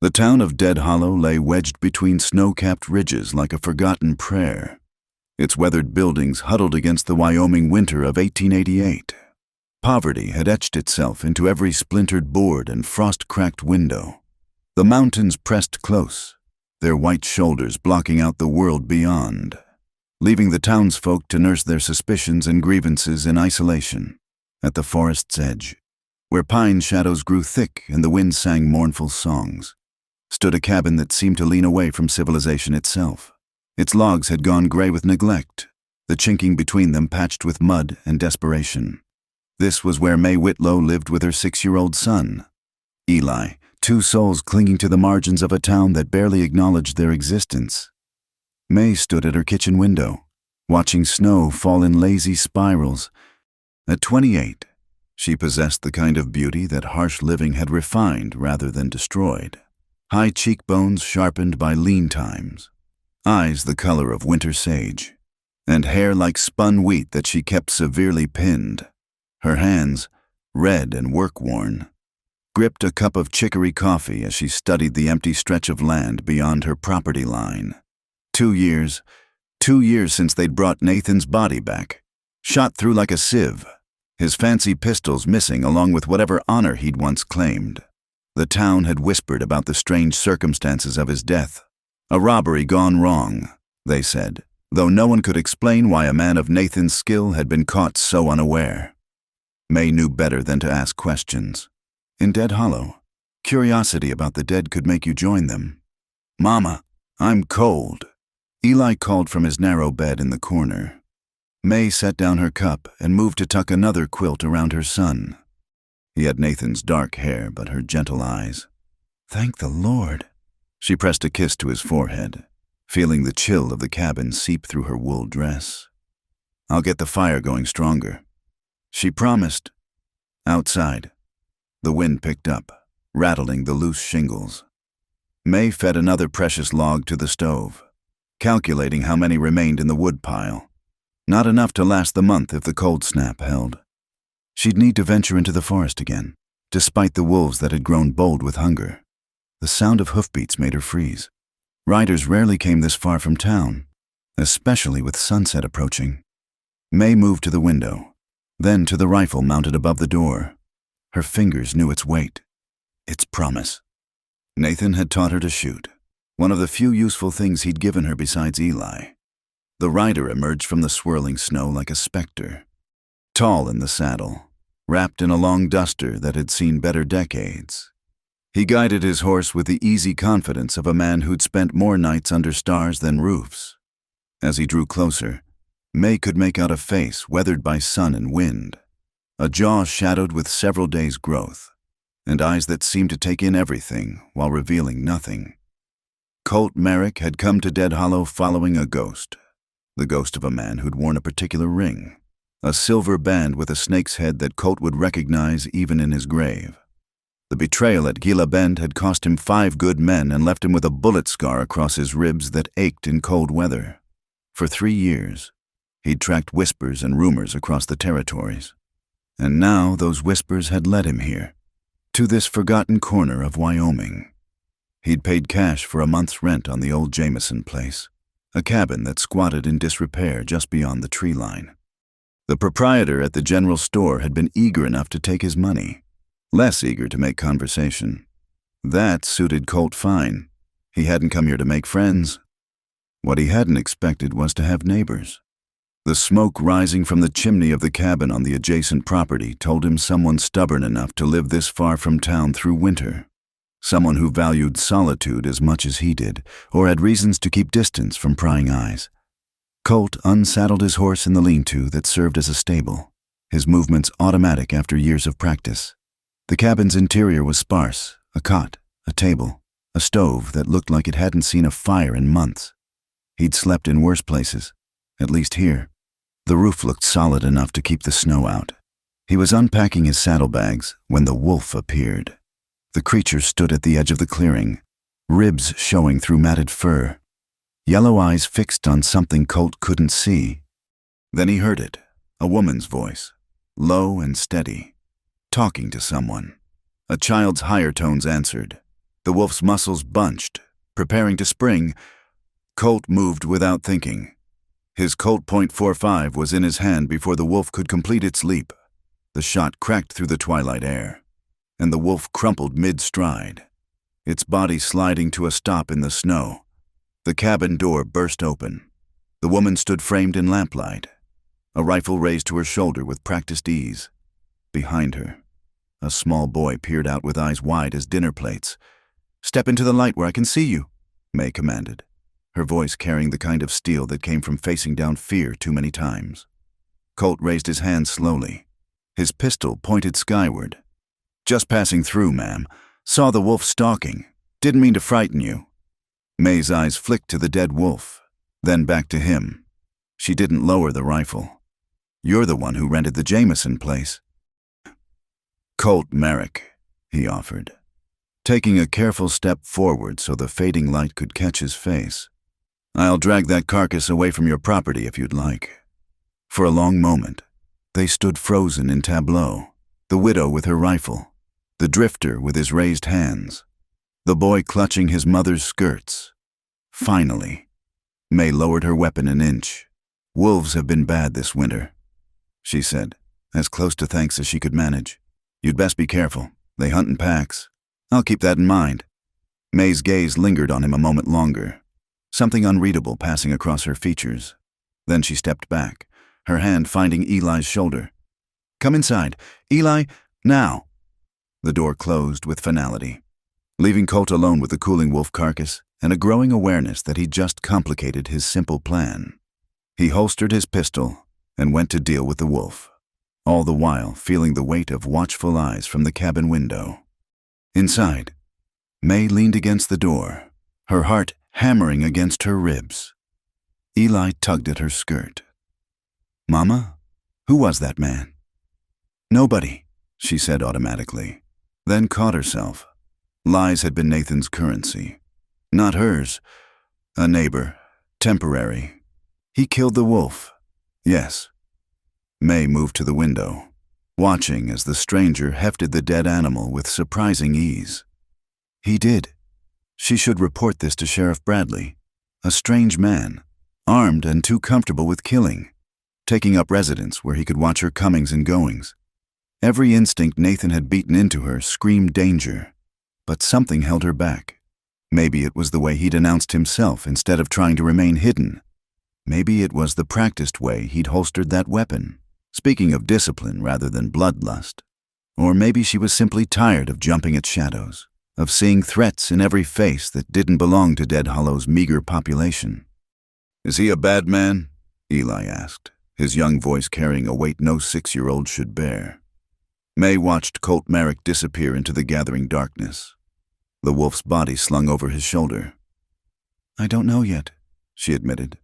The town of Dead Hollow lay wedged between snow-capped ridges like a forgotten prayer, its weathered buildings huddled against the Wyoming winter of 1888. Poverty had etched itself into every splintered board and frost-cracked window. The mountains pressed close, their white shoulders blocking out the world beyond, leaving the townsfolk to nurse their suspicions and grievances in isolation. At the forest's edge, where pine shadows grew thick and the wind sang mournful songs, stood a cabin that seemed to lean away from civilization itself. Its logs had gone gray with neglect, the chinking between them patched with mud and desperation. This was where May Whitlow lived with her 6-year-old son, Eli, two souls clinging to the margins of a town that barely acknowledged their existence. May stood at her kitchen window, watching snow fall in lazy spirals. At 28, she possessed the kind of beauty that harsh living had refined rather than destroyed. High cheekbones sharpened by lean times, eyes the color of winter sage, and hair like spun wheat that she kept severely pinned. Her hands, red and work-worn, gripped a cup of chicory coffee as she studied the empty stretch of land beyond her property line. 2 years since they'd brought Nathan's body back, shot through like a sieve, his fancy pistols missing along with whatever honor he'd once claimed. The town had whispered about the strange circumstances of his death. A robbery gone wrong, they said, though no one could explain why a man of Nathan's skill had been caught so unaware. May knew better than to ask questions. In Dead Hollow, curiosity about the dead could make you join them. "Mama, I'm cold," Eli called from his narrow bed in the corner. May set down her cup and moved to tuck another quilt around her son. He had Nathan's dark hair, but her gentle eyes. "Thank the Lord." She pressed a kiss to his forehead, feeling the chill of the cabin seep through her wool dress. "I'll get the fire going stronger," she promised. Outside, the wind picked up, rattling the loose shingles. May fed another precious log to the stove, calculating how many remained in the wood pile. Not enough to last the month if the cold snap held. She'd need to venture into the forest again, despite the wolves that had grown bold with hunger. The sound of hoofbeats made her freeze. Riders rarely came this far from town, especially with sunset approaching. May moved to the window, then to the rifle mounted above the door. Her fingers knew its weight, its promise. Nathan had taught her to shoot, one of the few useful things he'd given her besides Eli. The rider emerged from the swirling snow like a specter, tall in the saddle, wrapped in a long duster that had seen better decades. He guided his horse with the easy confidence of a man who'd spent more nights under stars than roofs. As he drew closer, May could make out a face weathered by sun and wind, a jaw shadowed with several days' growth, and eyes that seemed to take in everything while revealing nothing. Colt Merrick had come to Dead Hollow following a ghost, the ghost of a man who'd worn a particular ring, a silver band with a snake's head that Colt would recognize even in his grave. The betrayal at Gila Bend had cost him 5 good men and left him with a bullet scar across his ribs that ached in cold weather. For 3 years, he'd tracked whispers and rumors across the territories. And now those whispers had led him here, to this forgotten corner of Wyoming. He'd paid cash for a month's rent on the old Jameson place, a cabin that squatted in disrepair just beyond the tree line. The proprietor at the general store had been eager enough to take his money, less eager to make conversation. That suited Colt fine. He hadn't come here to make friends. What he hadn't expected was to have neighbors. The smoke rising from the chimney of the cabin on the adjacent property told him someone stubborn enough to live this far from town through winter. Someone who valued solitude as much as he did, or had reasons to keep distance from prying eyes. Colt unsaddled his horse in the lean-to that served as a stable, his movements automatic after years of practice. The cabin's interior was sparse, a cot, a table, a stove that looked like it hadn't seen a fire in months. He'd slept in worse places, at least here. The roof looked solid enough to keep the snow out. He was unpacking his saddlebags when the wolf appeared. The creature stood at the edge of the clearing, ribs showing through matted fur, yellow eyes fixed on something Colt couldn't see. Then he heard it, a woman's voice, low and steady, talking to someone. A child's higher tones answered, The wolf's muscles bunched, preparing to spring. Colt moved without thinking. His Colt .45 was in his hand before the wolf could complete its leap. The shot cracked through the twilight air, and the wolf crumpled mid-stride, its body sliding to a stop in the snow. The cabin door burst open. The woman stood framed in lamplight, a rifle raised to her shoulder with practiced ease. Behind her, a small boy peered out with eyes wide as dinner plates. "Step into the light where I can see you," May commanded, her voice carrying the kind of steel that came from facing down fear too many times. Colt raised his hand slowly, his pistol pointed skyward. "Just passing through, ma'am. Saw the wolf stalking. Didn't mean to frighten you." May's eyes flicked to the dead wolf, then back to him. She didn't lower the rifle. "You're the one who rented the Jameson place." "Colt Merrick," he offered, taking a careful step forward so the fading light could catch his face. "I'll drag that carcass away from your property if you'd like." For a long moment, they stood frozen in tableau, the widow with her rifle, the drifter with his raised hands, the boy clutching his mother's skirts. Finally, May lowered her weapon an inch. "Wolves have been bad this winter," she said, as close to thanks as she could manage. "You'd best be careful. They hunt in packs." "I'll keep that in mind." May's gaze lingered on him a moment longer, something unreadable passing across her features. Then she stepped back, her hand finding Eli's shoulder. "Come inside. Eli, now." The door closed with finality, leaving Colt alone with the cooling wolf carcass and a growing awareness that he'd just complicated his simple plan. He holstered his pistol and went to deal with the wolf, all the while feeling the weight of watchful eyes from the cabin window. Inside, May leaned against the door, her heart hammering against her ribs. Eli tugged at her skirt. "Mama? Who was that man?" "Nobody," she said automatically, then caught herself. Lies had been Nathan's currency, not hers. A neighbor, temporary. He killed the wolf. Yes. May moved to the window, watching as the stranger hefted the dead animal with surprising ease. He did. She should report this to Sheriff Bradley. A strange man, armed and too comfortable with killing, taking up residence where he could watch her comings and goings. Every instinct Nathan had beaten into her screamed danger, but something held her back. Maybe it was the way he'd announced himself instead of trying to remain hidden. Maybe it was the practiced way he'd holstered that weapon, speaking of discipline rather than bloodlust. Or maybe she was simply tired of jumping at shadows, of seeing threats in every face that didn't belong to Dead Hollow's meager population. "Is he a bad man?" Eli asked, his young voice carrying a weight no 6-year-old should bear. May watched Colt Merrick disappear into the gathering darkness, the wolf's body slung over his shoulder. "I don't know yet," she admitted.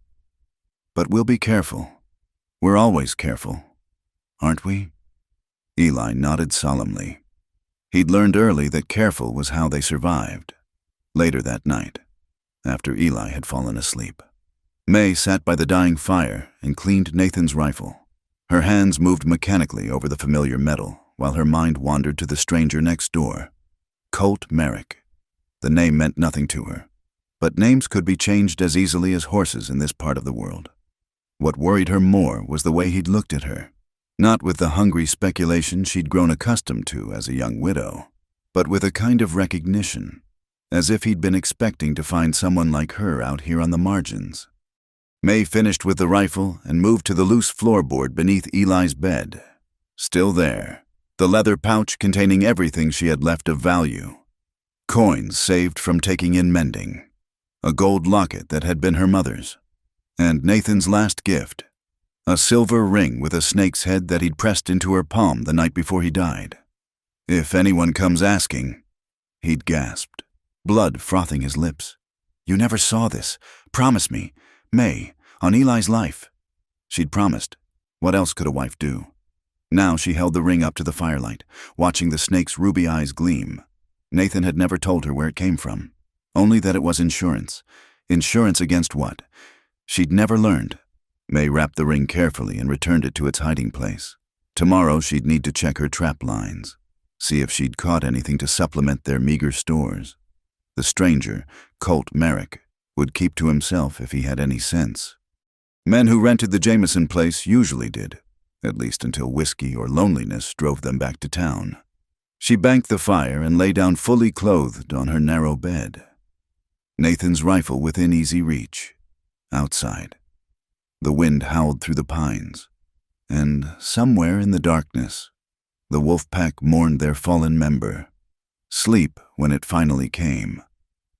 "But we'll be careful. We're always careful, aren't we?" Eli nodded solemnly. He'd learned early that careful was how they survived. Later that night, after Eli had fallen asleep, May sat by the dying fire and cleaned Nathan's rifle. Her hands moved mechanically over the familiar metal while her mind wandered to the stranger next door. Colt Merrick. The name meant nothing to her, but names could be changed as easily as horses in this part of the world. What worried her more was the way he'd looked at her, not with the hungry speculation she'd grown accustomed to as a young widow, but with a kind of recognition, as if he'd been expecting to find someone like her out here on the margins. May finished with the rifle and moved to the loose floorboard beneath Eli's bed. Still there, the leather pouch containing everything she had left of value. Coins saved from taking in mending, a gold locket that had been her mother's, and Nathan's last gift, a silver ring with a snake's head that he'd pressed into her palm the night before he died. "If anyone comes asking," he'd gasped, blood frothing his lips. "You never saw this. Promise me. May, on Eli's life." She'd promised. What else could a wife do? Now she held the ring up to the firelight, watching the snake's ruby eyes gleam. Nathan had never told her where it came from, only that it was insurance. Insurance against what? She'd never learned. May wrapped the ring carefully and returned it to its hiding place. Tomorrow she'd need to check her trap lines, see if she'd caught anything to supplement their meager stores. The stranger, Colt Merrick, would keep to himself if he had any sense. Men who rented the Jameson place usually did, at least until whiskey or loneliness drove them back to town. She banked the fire and lay down fully clothed on her narrow bed. Nathan's rifle within easy reach. Outside. The wind howled through the pines, and somewhere in the darkness, the wolf pack mourned their fallen member. Sleep, when it finally came,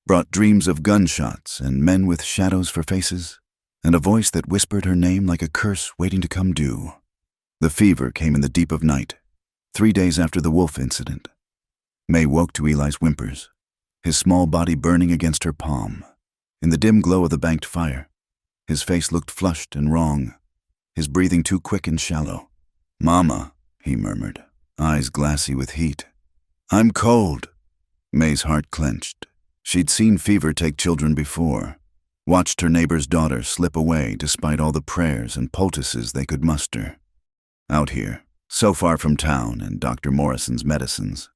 brought dreams of gunshots and men with shadows for faces, and a voice that whispered her name like a curse waiting to come due. The fever came in the deep of night, 3 days after the wolf incident. May woke to Eli's whimpers, his small body burning against her palm. In the dim glow of the banked fire, his face looked flushed and wrong, his breathing too quick and shallow. "Mama," he murmured, eyes glassy with heat. "I'm cold." May's heart clenched. She'd seen fever take children before, watched her neighbor's daughter slip away despite all the prayers and poultices they could muster. Out here, so far from town and Dr. Morrison's medicines,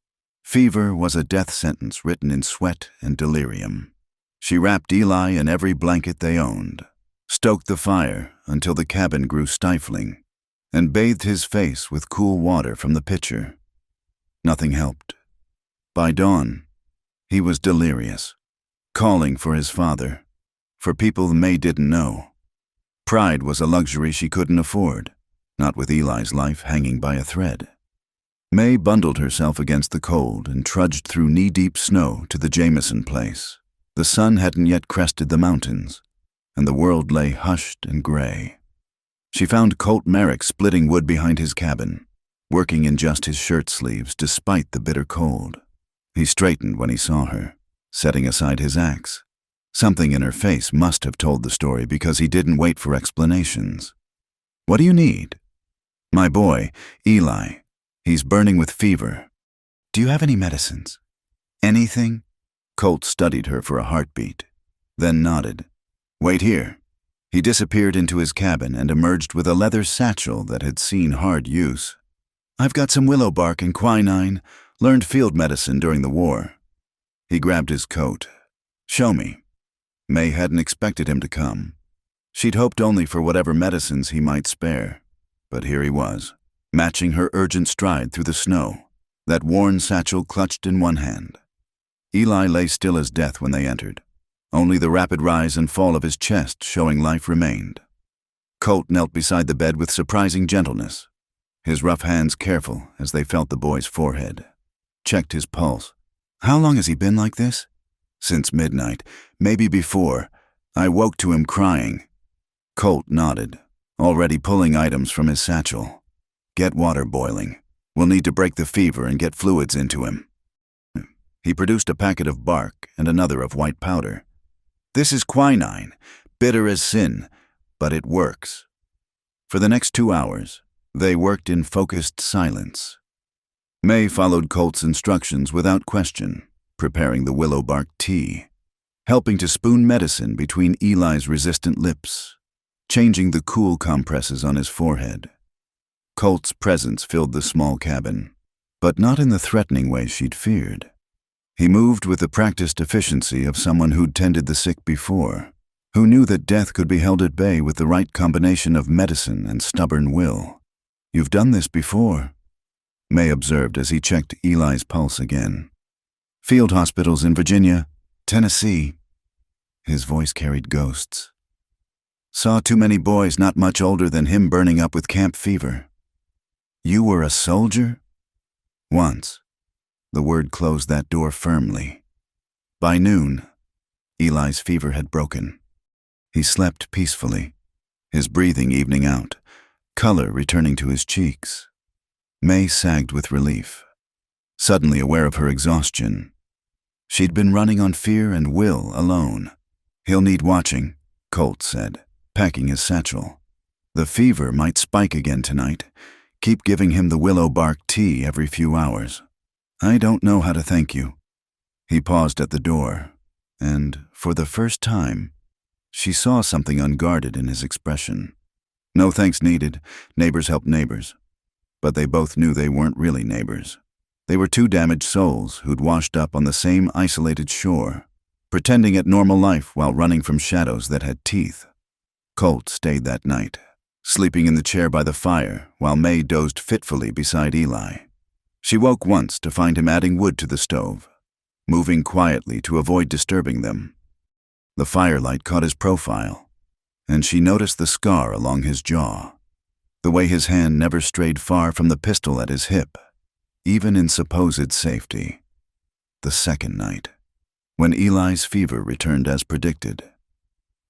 fever was a death sentence written in sweat and delirium. She wrapped Eli in every blanket they owned, stoked the fire until the cabin grew stifling, and bathed his face with cool water from the pitcher. Nothing helped. By dawn, he was delirious, calling for his father, for people May didn't know. Pride was a luxury she couldn't afford, not with Eli's life hanging by a thread. May bundled herself against the cold and trudged through knee-deep snow to the Jameson place. The sun hadn't yet crested the mountains, and the world lay hushed and gray. She found Colt Merrick splitting wood behind his cabin, working in just his shirt sleeves despite the bitter cold. He straightened when he saw her, setting aside his axe. Something in her face must have told the story because he didn't wait for explanations. "What do you need?" "My boy, Eli. He's burning with fever." "Do you have any medicines?" "Anything?" Colt studied her for a heartbeat, then nodded. "Wait here." He disappeared into his cabin and emerged with a leather satchel that had seen hard use. "I've got some willow bark and quinine, learned field medicine during the war." He grabbed his coat. "Show me." May hadn't expected him to come. She'd hoped only for whatever medicines he might spare. But here he was, matching her urgent stride through the snow, that worn satchel clutched in one hand. Eli lay still as death when they entered. Only the rapid rise and fall of his chest showing life remained. Colt knelt beside the bed with surprising gentleness, his rough hands careful as they felt the boy's forehead. Checked his pulse. "How long has he been like this?" "Since midnight, maybe before. I woke to him crying." Colt nodded, already pulling items from his satchel. "Get water boiling. We'll need to break the fever and get fluids into him." He produced a packet of bark and another of white powder. "This is quinine, bitter as sin, but it works." For the next 2 hours, they worked in focused silence. May followed Colt's instructions without question, preparing the willow bark tea, helping to spoon medicine between Eli's resistant lips, changing the cool compresses on his forehead. Colt's presence filled the small cabin, but not in the threatening way she'd feared. He moved with the practiced efficiency of someone who'd tended the sick before, who knew that death could be held at bay with the right combination of medicine and stubborn will. "You've done this before," May observed as he checked Eli's pulse again. "Field hospitals in Virginia, Tennessee." His voice carried ghosts. "Saw too many boys not much older than him burning up with camp fever." "You were a soldier?" "Once." The word closed that door firmly. By noon, Eli's fever had broken. He slept peacefully, his breathing evening out, color returning to his cheeks. May sagged with relief, suddenly aware of her exhaustion. She'd been running on fear and will alone. "He'll need watching," Colt said, packing his satchel. "The fever might spike again tonight. Keep giving him the willow bark tea every few hours." "I don't know how to thank you." He paused at the door, and, for the first time, she saw something unguarded in his expression. No thanks needed. Neighbors help neighbors. But they both knew they weren't really neighbors. They were two damaged souls who'd washed up on the same isolated shore, pretending at normal life while running from shadows that had teeth. Colt stayed that night, sleeping in the chair by the fire while May dozed fitfully beside Eli. She woke once to find him adding wood to the stove, moving quietly to avoid disturbing them. The firelight caught his profile, and she noticed the scar along his jaw, the way his hand never strayed far from the pistol at his hip, even in supposed safety. The second night, when Eli's fever returned as predicted,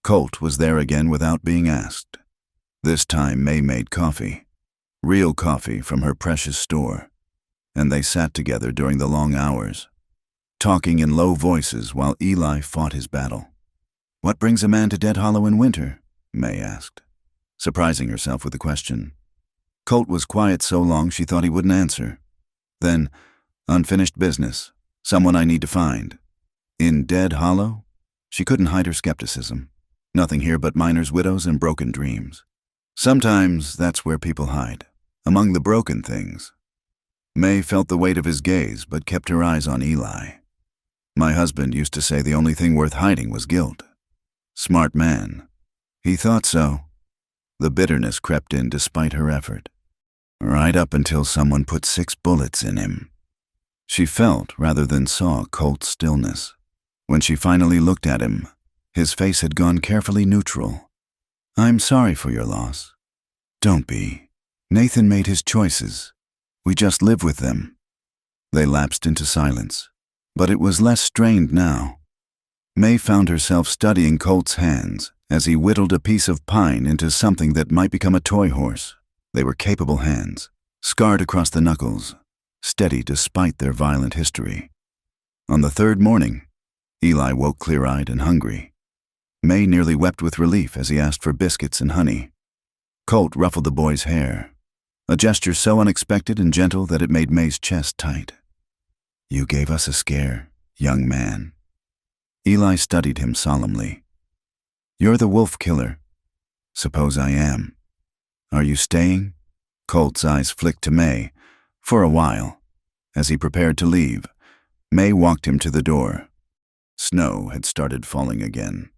Colt was there again without being asked. This time May made coffee, real coffee from her precious store, and they sat together during the long hours, talking in low voices while Eli fought his battle. "What brings a man to Dead Hollow in winter?" May asked, surprising herself with the question. Colt was quiet so long she thought he wouldn't answer. Then, "Unfinished business. Someone I need to find." "In Dead Hollow?" She couldn't hide her skepticism. Nothing here but miners' widows and broken dreams. Sometimes that's where people hide, among the broken things. May felt the weight of his gaze but kept her eyes on Eli. "My husband used to say the only thing worth hiding was guilt." Smart man. He thought so. The bitterness crept in despite her effort. Right up until someone put 6 bullets in him. She felt rather than saw Colt's stillness. When she finally looked at him, his face had gone carefully neutral. "I'm sorry for your loss." "Don't be. Nathan made his choices. We just live with them." They lapsed into silence, but it was less strained now. May found herself studying Colt's hands as he whittled a piece of pine into something that might become a toy horse. They were capable hands, scarred across the knuckles, steady despite their violent history. On the third morning, Eli woke clear-eyed and hungry. May nearly wept with relief as he asked for biscuits and honey. Colt ruffled the boy's hair, a gesture so unexpected and gentle that it made May's chest tight. "You gave us a scare, young man." Eli studied him solemnly. "You're the wolf killer. Suppose I am. Are you staying?" Colt's eyes flicked to May, for a while. As he prepared to leave, May walked him to the door. Snow had started falling again.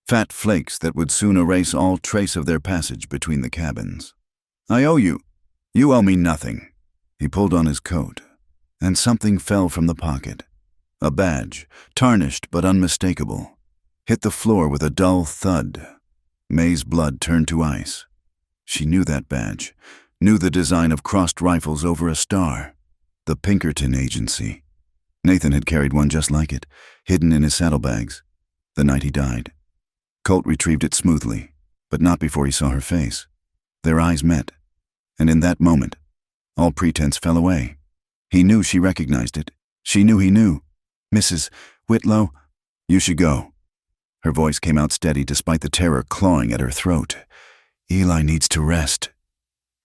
Fat flakes that would soon erase all trace of their passage between the cabins. "I owe you. You owe me nothing." He pulled on his coat, and something fell from the pocket. A badge, tarnished but unmistakable, hit the floor with a dull thud. May's blood turned to ice. She knew that badge, knew the design of crossed rifles over a star. The Pinkerton Agency. Nathan had carried one just like it, hidden in his saddlebags, the night he died. Colt retrieved it smoothly, but not before he saw her face. Their eyes met, and in that moment, all pretense fell away. He knew she recognized it. She knew he knew. "Mrs. Whitlow, you should go." Her voice came out steady despite the terror clawing at her throat. "Eli needs to rest."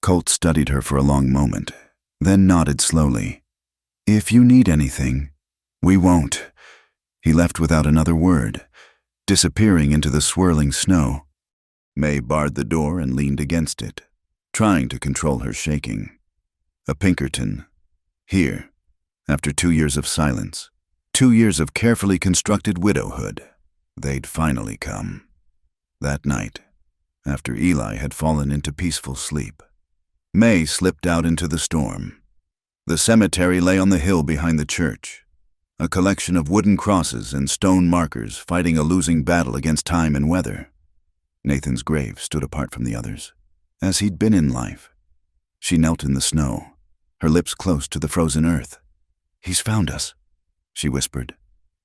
Colt studied her for a long moment, then nodded slowly. "If you need anything, we won't." He left without another word, disappearing into the swirling snow. May barred the door and leaned against it, trying to control her shaking. A Pinkerton. Here, after 2 years of silence, 2 years of carefully constructed widowhood, they'd finally come. That night, after Eli had fallen into peaceful sleep, May slipped out into the storm. The cemetery lay on the hill behind the church, a collection of wooden crosses and stone markers fighting a losing battle against time and weather. Nathan's grave stood apart from the others, as he'd been in life. She knelt in the snow, her lips close to the frozen earth. "He's found us," she whispered.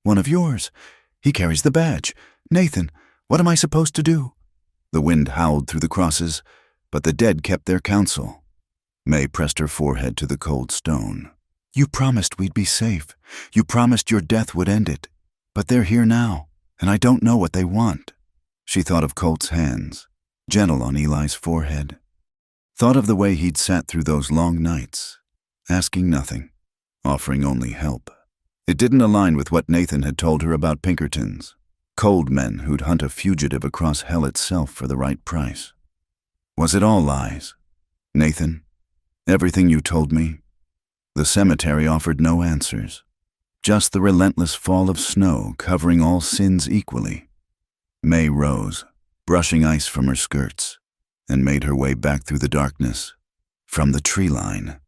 "One of yours. He carries the badge. Nathan, what am I supposed to do?" The wind howled through the crosses, but the dead kept their counsel. May pressed her forehead to the cold stone. "You promised we'd be safe. You promised your death would end it. But they're here now, and I don't know what they want." She thought of Colt's hands, gentle on Eli's forehead. Thought of the way he'd sat through those long nights, asking nothing, offering only help. It didn't align with what Nathan had told her about Pinkertons, cold men who'd hunt a fugitive across hell itself for the right price. Was it all lies? "Nathan, everything you told me?" The cemetery offered no answers, just the relentless fall of snow covering all sins equally. May rose, brushing ice from her skirts, and made her way back through the darkness. From the tree line,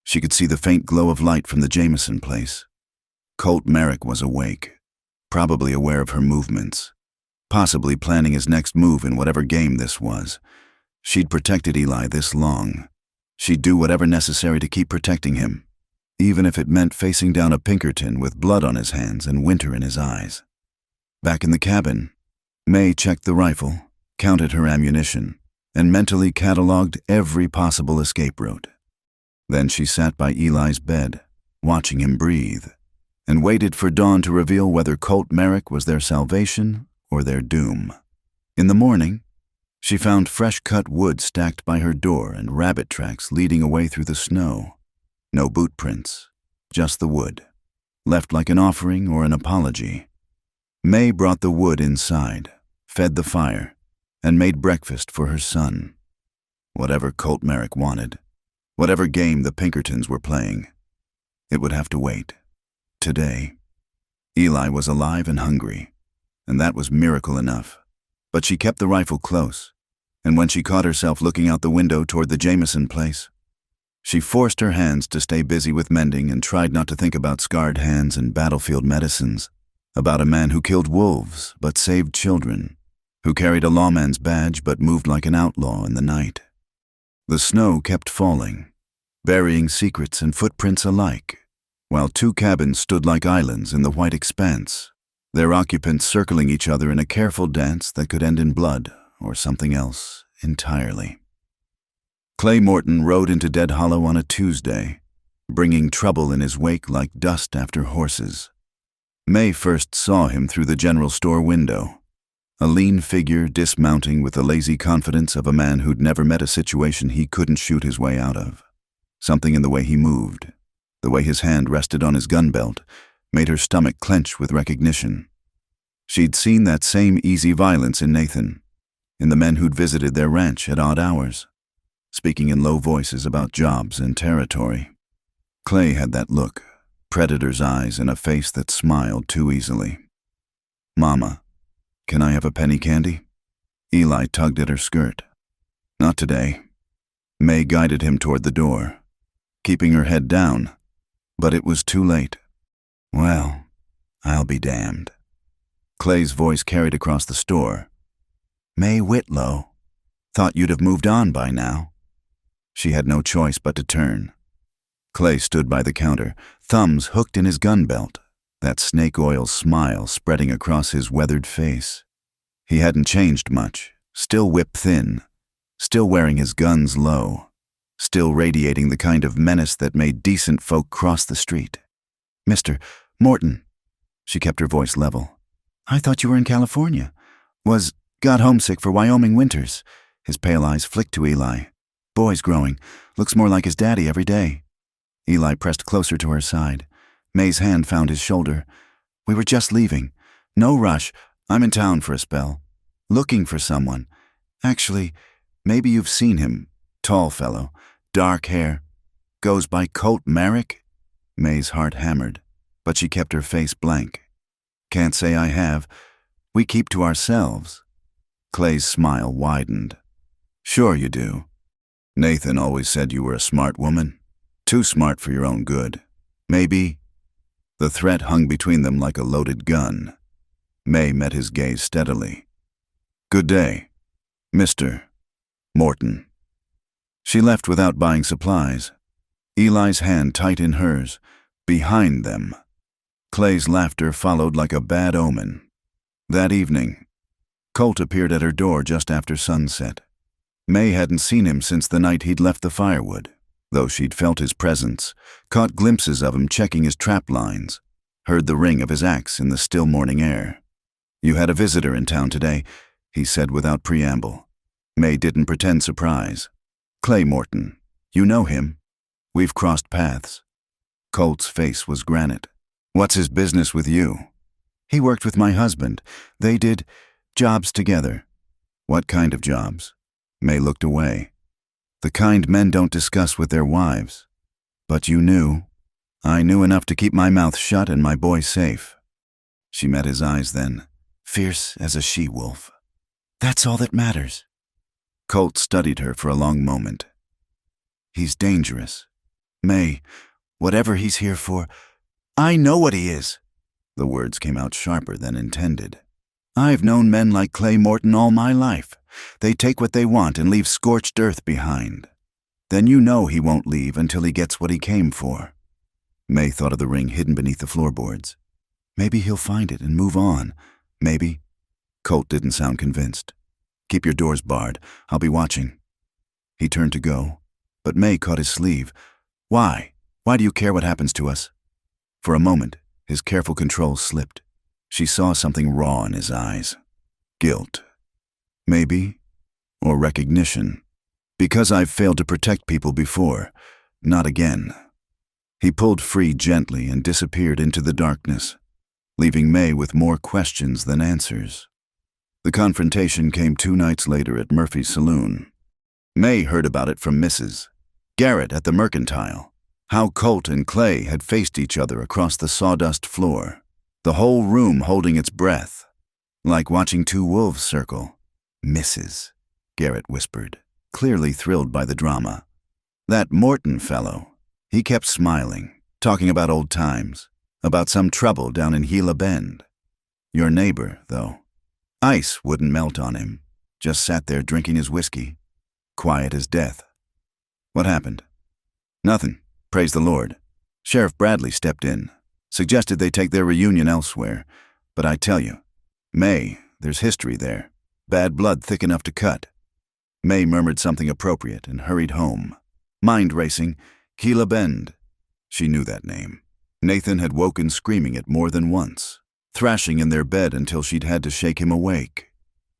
she could see the faint glow of light from the Jameson place. Colt Merrick was awake, probably aware of her movements, possibly planning his next move in whatever game this was. She'd protected Eli this long. She'd do whatever necessary to keep protecting him, even if it meant facing down a Pinkerton with blood on his hands and winter in his eyes. Back in the cabin, May checked the rifle, counted her ammunition, and mentally cataloged every possible escape route. Then she sat by Eli's bed, watching him breathe, and waited for dawn to reveal whether Colt Merrick was their salvation or their doom. In the morning, she found fresh-cut wood stacked by her door and rabbit tracks leading away through the snow. No boot prints, just the wood, left like an offering or an apology. May brought the wood inside, fed the fire, and made breakfast for her son. Whatever Colt Merrick wanted, whatever game the Pinkertons were playing, it would have to wait. Today, Eli was alive and hungry, and that was miracle enough. But she kept the rifle close, and when she caught herself looking out the window toward the Jameson place, she forced her hands to stay busy with mending and tried not to think about scarred hands and battlefield medicines, about a man who killed wolves but saved children, who carried a lawman's badge but moved like an outlaw in the night. The snow kept falling, burying secrets and footprints alike, while two cabins stood like islands in the white expanse, their occupants circling each other in a careful dance that could end in blood or something else entirely. Clay Morton rode into Dead Hollow on a Tuesday, bringing trouble in his wake like dust after horses. May first saw him through the general store window, a lean figure dismounting with the lazy confidence of a man who'd never met a situation he couldn't shoot his way out of. Something in the way he moved, the way his hand rested on his gun belt, made her stomach clench with recognition. She'd seen that same easy violence in Nathan, in the men who'd visited their ranch at odd hours, speaking in low voices about jobs and territory. Clay had that look, predator's eyes and a face that smiled too easily. "Mama, can I have a penny candy?" Eli tugged at her skirt. "Not today." May guided him toward the door, keeping her head down, but it was too late. "Well, I'll be damned." Clay's voice carried across the store. "May Whitlow, thought you'd have moved on by now." She had no choice but to turn. Clay stood by the counter, thumbs hooked in his gun belt, that snake oil smile spreading across his weathered face. He hadn't changed much, still whip thin, still wearing his guns low, still radiating the kind of menace that made decent folk cross the street. "Mr. Morton," she kept her voice level. "I thought you were in California. Got homesick for Wyoming winters." His pale eyes flicked to Eli. "Boy's growing. Looks more like his daddy every day." Eli pressed closer to her side. May's hand found his shoulder. "We were just leaving. No rush. I'm in town for a spell. Looking for someone. Actually, maybe you've seen him. Tall fellow. Dark hair. Goes by Colt Merrick?" May's heart hammered, but she kept her face blank. "Can't say I have. We keep to ourselves." Clay's smile widened. "Sure you do. Nathan always said you were a smart woman. Too smart for your own good. Maybe." The threat hung between them like a loaded gun. May met his gaze steadily. "Good day, Mr. Morton." She left without buying supplies, Eli's hand tight in hers, behind them. Clay's laughter followed like a bad omen. That evening, Colt appeared at her door just after sunset. May hadn't seen him since the night he'd left the firewood, though she'd felt his presence, caught glimpses of him checking his trap lines, heard the ring of his axe in the still morning air. "You had a visitor in town today," he said without preamble. May didn't pretend surprise. "Clay Morton. You know him. We've crossed paths." Colt's face was granite. "What's his business with you?" "He worked with my husband. They did jobs together." "What kind of jobs?" May looked away. "The kind men don't discuss with their wives." "But you knew." I knew enough to keep my mouth shut and my boy safe. She met his eyes then, fierce as a she-wolf. That's all that matters. Colt studied her for a long moment. He's dangerous. May, whatever he's here for, I know what he is. The words came out sharper than intended. I've known men like Clay Morton all my life. They take what they want and leave scorched earth behind. Then you know he won't leave until he gets what he came for. May thought of the ring hidden beneath the floorboards. Maybe he'll find it and move on. Maybe. Colt didn't sound convinced. Keep your doors barred. I'll be watching. He turned to go, but May caught his sleeve. Why? Why do you care what happens to us? For a moment, his careful control slipped. She saw something raw in his eyes. Guilt. Maybe. Or recognition. Because I've failed to protect people before. Not again. He pulled free gently and disappeared into the darkness, leaving May with more questions than answers. The confrontation came 2 nights later at Murphy's saloon. May heard about it from Mrs. Garrett at the Mercantile. How Colt and Clay had faced each other across the sawdust floor, the whole room holding its breath, like watching 2 wolves circle. Mrs. Garrett whispered, clearly thrilled by the drama. That Morton fellow, he kept smiling, talking about old times, about some trouble down in Gila Bend. Your neighbor, though. Ice wouldn't melt on him, just sat there drinking his whiskey, quiet as death. What happened? Nothing, praise the Lord. Sheriff Bradley stepped in, suggested they take their reunion elsewhere, but I tell you, May, there's history there, bad blood thick enough to cut. May murmured something appropriate and hurried home. Mind racing, Gila Bend. She knew that name. Nathan had woken screaming it more than once, thrashing in their bed until she'd had to shake him awake.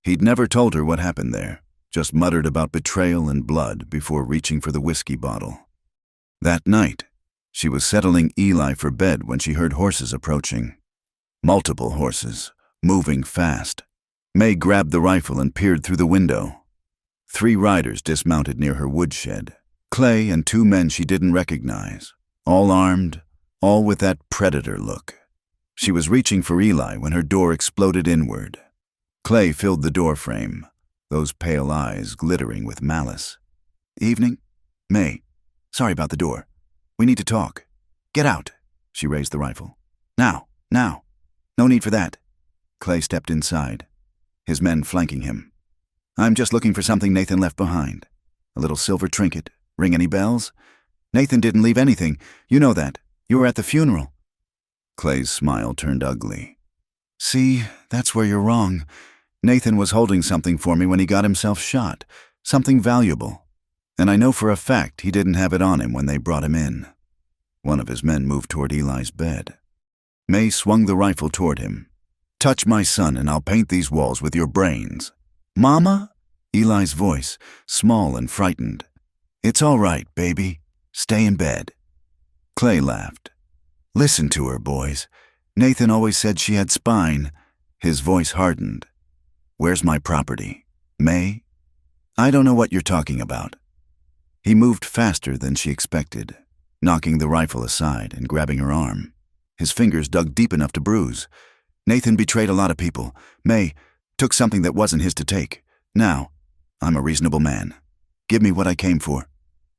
He'd never told her what happened there, just muttered about betrayal and blood before reaching for the whiskey bottle. That night, she was settling Eli for bed when she heard horses approaching. Multiple horses, moving fast. May grabbed the rifle and peered through the window. 3 riders dismounted near her woodshed. Clay and 2 men she didn't recognize, all armed, all with that predator look. She was reaching for Eli when her door exploded inward. Clay filled the doorframe, those pale eyes glittering with malice. Evening? May. Sorry about the door. We need to talk. Get out. She raised the rifle. Now. No need for that. Clay stepped inside, his men flanking him. I'm just looking for something Nathan left behind. A little silver trinket. Ring any bells? Nathan didn't leave anything. You know that. You were at the funeral. Clay's smile turned ugly. See, that's where you're wrong. Nathan was holding something for me when he got himself shot. Something valuable. And I know for a fact he didn't have it on him when they brought him in. One of his men moved toward Eli's bed. May swung the rifle toward him. Touch my son and I'll paint these walls with your brains. Mama? Eli's voice, small and frightened. It's all right, baby. Stay in bed. Clay laughed. Listen to her, boys. Nathan always said she had spine. His voice hardened. Where's my property? May? I don't know what you're talking about. He moved faster than she expected, knocking the rifle aside and grabbing her arm. His fingers dug deep enough to bruise. Nathan betrayed a lot of people. May took something that wasn't his to take. Now, I'm a reasonable man. Give me what I came for,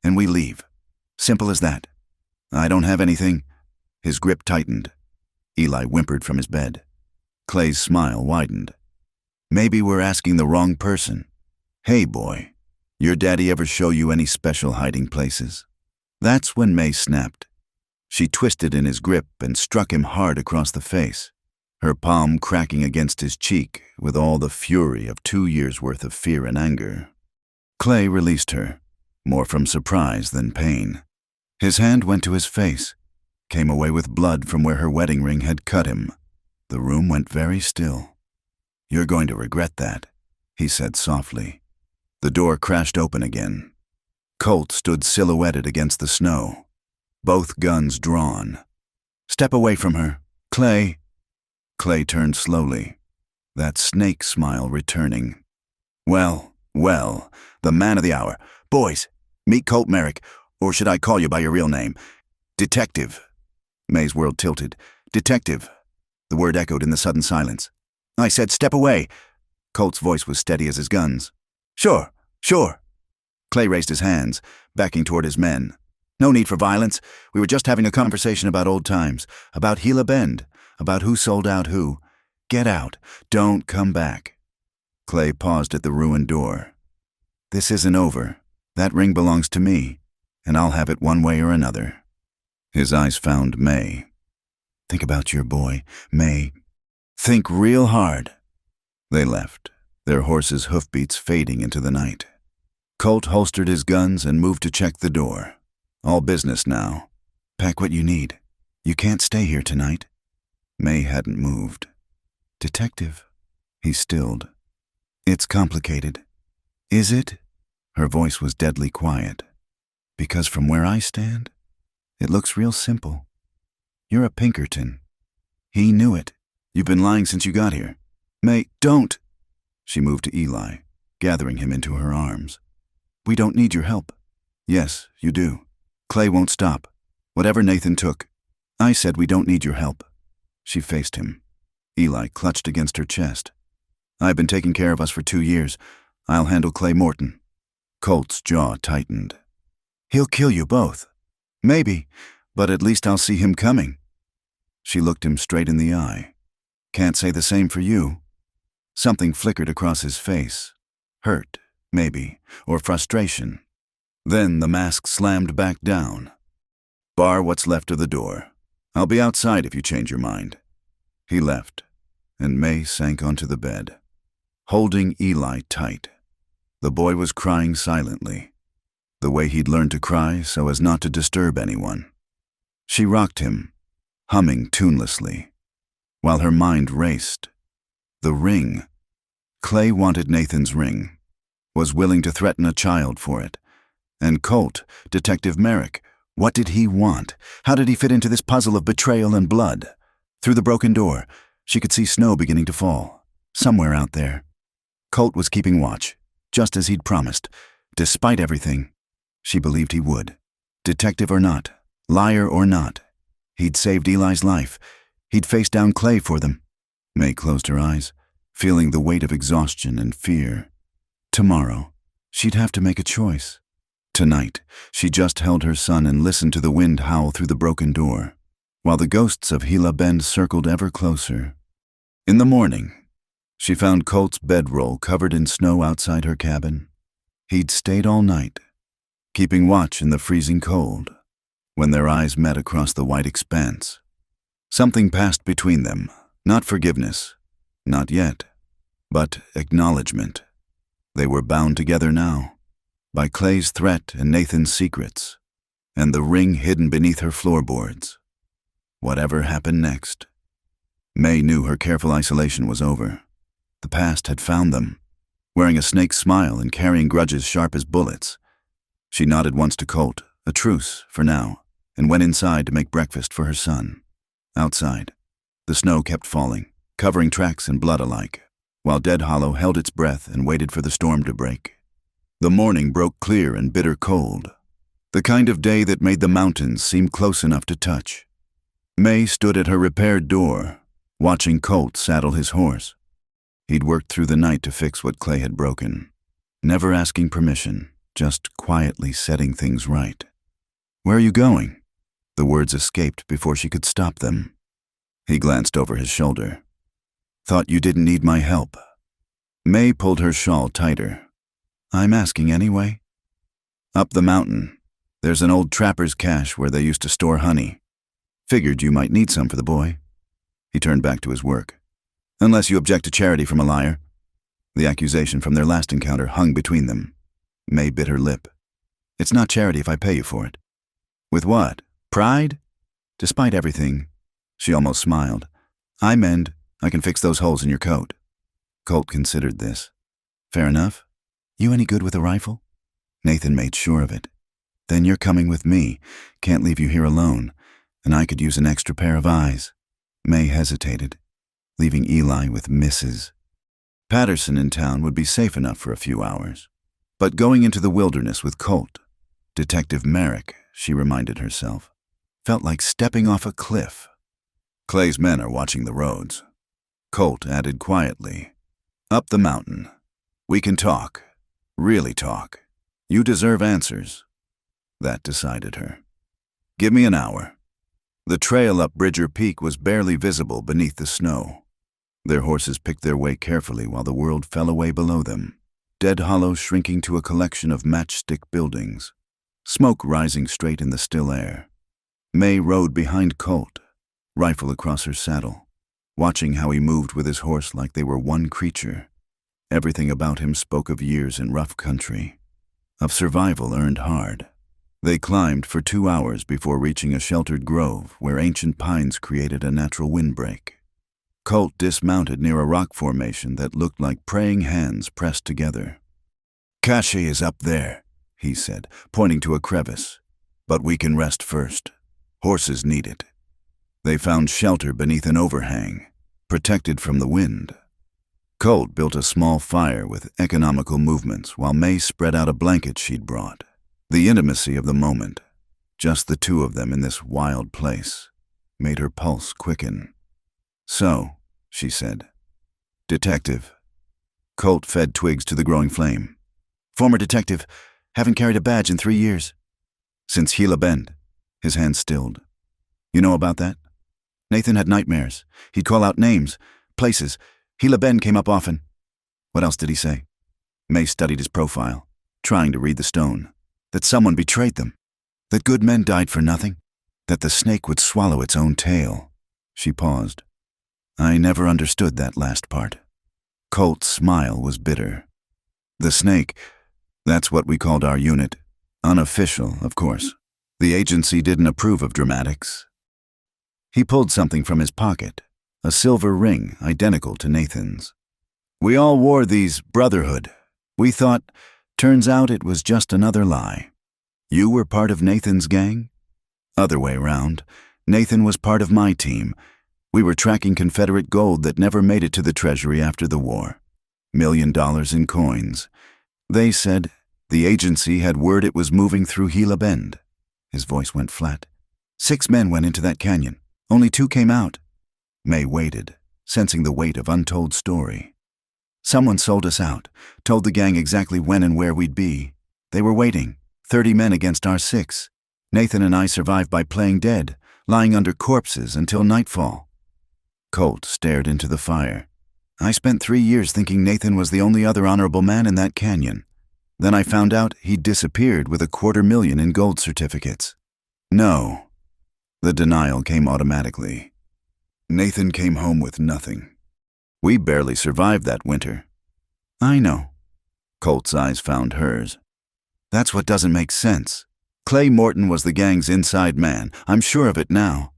and we leave. Simple as that. I don't have anything. His grip tightened. Eli whimpered from his bed. Clay's smile widened. Maybe we're asking the wrong person. Hey, boy, your daddy ever show you any special hiding places? That's when May snapped. She twisted in his grip and struck him hard across the face, her palm cracking against his cheek with all the fury of 2 years' worth of fear and anger. Clay released her, more from surprise than pain. His hand went to his face, came away with blood from where her wedding ring had cut him. The room went very still. You're going to regret that, he said softly. The door crashed open again. Colt stood silhouetted against the snow, both guns drawn. Step away from her, Clay. Clay turned slowly, that snake smile returning. Well, the man of the hour. Boys, meet Colt Merrick, or should I call you by your real name? Detective. May's world tilted. Detective. The word echoed in the sudden silence. I said, step away. Colt's voice was steady as his guns. Sure, sure. Clay raised his hands, backing toward his men. No need for violence. We were just having a conversation about old times, about Gila Bend, about who sold out who. Get out. Don't come back. Clay paused at the ruined door. This isn't over. That ring belongs to me, and I'll have it one way or another. His eyes found May. Think about your boy, May. Think real hard. They left, their horses' hoofbeats fading into the night. Colt holstered his guns and moved to check the door. All business now. Pack what you need. You can't stay here tonight. May hadn't moved. Detective. He stilled. It's complicated. Is it? Her voice was deadly quiet. Because from where I stand, it looks real simple. You're a Pinkerton. He knew it. You've been lying since you got here. May, don't! She moved to Eli, gathering him into her arms. We don't need your help. Yes, you do. Clay won't stop. Whatever Nathan took. I said we don't need your help. She faced him. Eli clutched against her chest. I've been taking care of us for 2 years. I'll handle Clay Morton. Colt's jaw tightened. He'll kill you both. Maybe, but at least I'll see him coming. She looked him straight in the eye. Can't say the same for you. Something flickered across his face. Hurt, maybe, or frustration. Then the mask slammed back down. Bar what's left of the door. I'll be outside if you change your mind. He left, and May sank onto the bed, holding Eli tight. The boy was crying silently, the way he'd learned to cry so as not to disturb anyone. She rocked him, humming tunelessly, while her mind raced. The ring. Clay wanted Nathan's ring, was willing to threaten a child for it. And Colt, Detective Merrick, what did he want? How did he fit into this puzzle of betrayal and blood? Through the broken door, she could see snow beginning to fall, somewhere out there. Colt was keeping watch, just as he'd promised. Despite everything, she believed he would. Detective or not, liar or not, he'd saved Eli's life. He'd faced down Clay for them. May closed her eyes, feeling the weight of exhaustion and fear. Tomorrow, she'd have to make a choice. Tonight, she just held her son and listened to the wind howl through the broken door, while the ghosts of Gila Bend circled ever closer. In the morning, she found Colt's bedroll covered in snow outside her cabin. He'd stayed all night, keeping watch in the freezing cold. When their eyes met across the white expanse, something passed between them. Not forgiveness, not yet, but acknowledgement. They were bound together now, by Clay's threat and Nathan's secrets, and the ring hidden beneath her floorboards. Whatever happened next. May knew her careful isolation was over. The past had found them, wearing a snake's smile and carrying grudges sharp as bullets. She nodded once to Colt, a truce for now, and went inside to make breakfast for her son. Outside, the snow kept falling, covering tracks and blood alike, while Dead Hollow held its breath and waited for the storm to break. The morning broke clear and bitter cold, the kind of day that made the mountains seem close enough to touch. May stood at her repaired door, watching Colt saddle his horse. He'd worked through the night to fix what Clay had broken, never asking permission, just quietly setting things right. Where are you going? The words escaped before she could stop them. He glanced over his shoulder. Thought you didn't need my help. May pulled her shawl tighter. I'm asking anyway. Up the mountain, there's an old trapper's cache where they used to store honey. Figured you might need some for the boy. He turned back to his work. Unless you object to charity from a liar. The accusation from their last encounter hung between them. May bit her lip. It's not charity if I pay you for it. With what? Pride? Despite everything, she almost smiled. I mend. I can fix those holes in your coat. Colt considered this. Fair enough. You any good with a rifle? Nathan made sure of it. Then you're coming with me. Can't leave you here alone. And I could use an extra pair of eyes. May hesitated, leaving Eli with Mrs. Patterson in town would be safe enough for a few hours. But going into the wilderness with Colt, Detective Merrick, she reminded herself, felt like stepping off a cliff. Clay's men are watching the roads. Colt added quietly, "Up the mountain. We can talk. Really talk. You deserve answers." That decided her. "Give me an hour." The trail up Bridger Peak was barely visible beneath the snow. Their horses picked their way carefully while the world fell away below them, dead hollows shrinking to a collection of matchstick buildings, smoke rising straight in the still air. May rode behind Colt, rifle across her saddle, watching how he moved with his horse like they were one creature. Everything about him spoke of years in rough country, of survival earned hard. They climbed for 2 hours before reaching a sheltered grove where ancient pines created a natural windbreak. Colt dismounted near a rock formation that looked like praying hands pressed together. "Cache is up there," he said, pointing to a crevice. "But we can rest first. Horses need it." They found shelter beneath an overhang, protected from the wind. Colt built a small fire with economical movements while May spread out a blanket she'd brought. The intimacy of the moment, just the two of them in this wild place, made her pulse quicken. "So," she said. "Detective." Colt fed twigs to the growing flame. "Former detective. Haven't carried a badge in 3 years." "Since Gila Bend." His hand stilled. "You know about that?" "Nathan had nightmares. He'd call out names, places. Gila Bend came up often." "What else did he say?" May studied his profile, trying to read the stone. "That someone betrayed them. That good men died for nothing. That the snake would swallow its own tail." She paused. "I never understood that last part." Colt's smile was bitter. "The snake, that's what we called our unit. Unofficial, of course. The agency didn't approve of dramatics." He pulled something from his pocket, a silver ring identical to Nathan's. "We all wore these brotherhood. We thought, turns out it was just another lie. You were part of Nathan's gang?" "Other way round. Nathan was part of my team. We were tracking Confederate gold that never made it to the treasury after the war. $1 million in coins. They said the agency had word it was moving through Gila Bend." His voice went flat. 6 men went into that canyon. Only 2 came out." May waited, sensing the weight of untold story. "Someone sold us out, told the gang exactly when and where we'd be. They were waiting, 30 men against our 6. Nathan and I survived by playing dead, lying under corpses until nightfall." Colt stared into the fire. "I spent 3 years thinking Nathan was the only other honorable man in that canyon. Then I found out he'd disappeared with $250,000 in gold certificates." "No." The denial came automatically. "Nathan came home with nothing. We barely survived that winter." "I know." Colt's eyes found hers. "That's what doesn't make sense. Clay Morton was the gang's inside man. I'm sure of it now.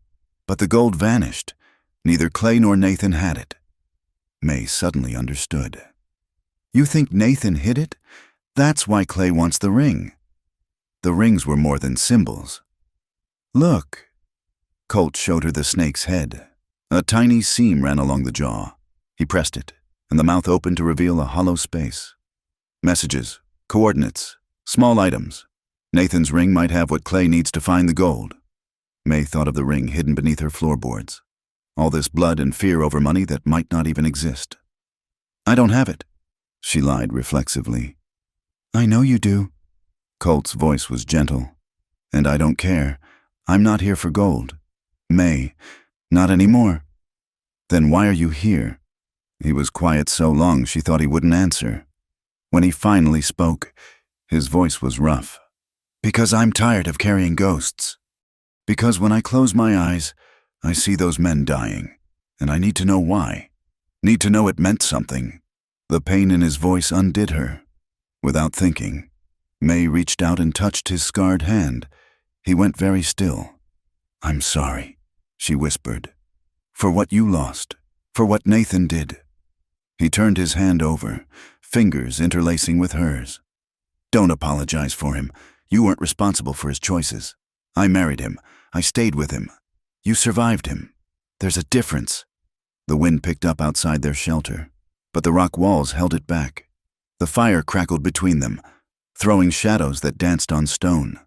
But the gold vanished. Neither Clay nor Nathan had it." May suddenly understood. "You think Nathan hid it? That's why Clay wants the ring." The rings were more than symbols. "Look." Colt showed her the snake's head. A tiny seam ran along the jaw. He pressed it, and the mouth opened to reveal a hollow space. "Messages, coordinates, small items. Nathan's ring might have what Clay needs to find the gold." May thought of the ring hidden beneath her floorboards. All this blood and fear over money that might not even exist. "I don't have it," she lied reflexively. "I know you do." Colt's voice was gentle. "And I don't care. I'm not here for gold. May, not anymore." "Then why are you here?" He was quiet so long she thought he wouldn't answer. When he finally spoke, his voice was rough. "Because I'm tired of carrying ghosts. Because when I close my eyes, I see those men dying, and I need to know why. Need to know it meant something." The pain in his voice undid her. Without thinking, May reached out and touched his scarred hand. He went very still. "I'm sorry," she whispered. "For what you lost, for what Nathan did." He turned his hand over, fingers interlacing with hers. "Don't apologize for him. You weren't responsible for his choices. I married him. I stayed with him. You survived him. There's a difference." The wind picked up outside their shelter, but the rock walls held it back. The fire crackled between them, throwing shadows that danced on stone.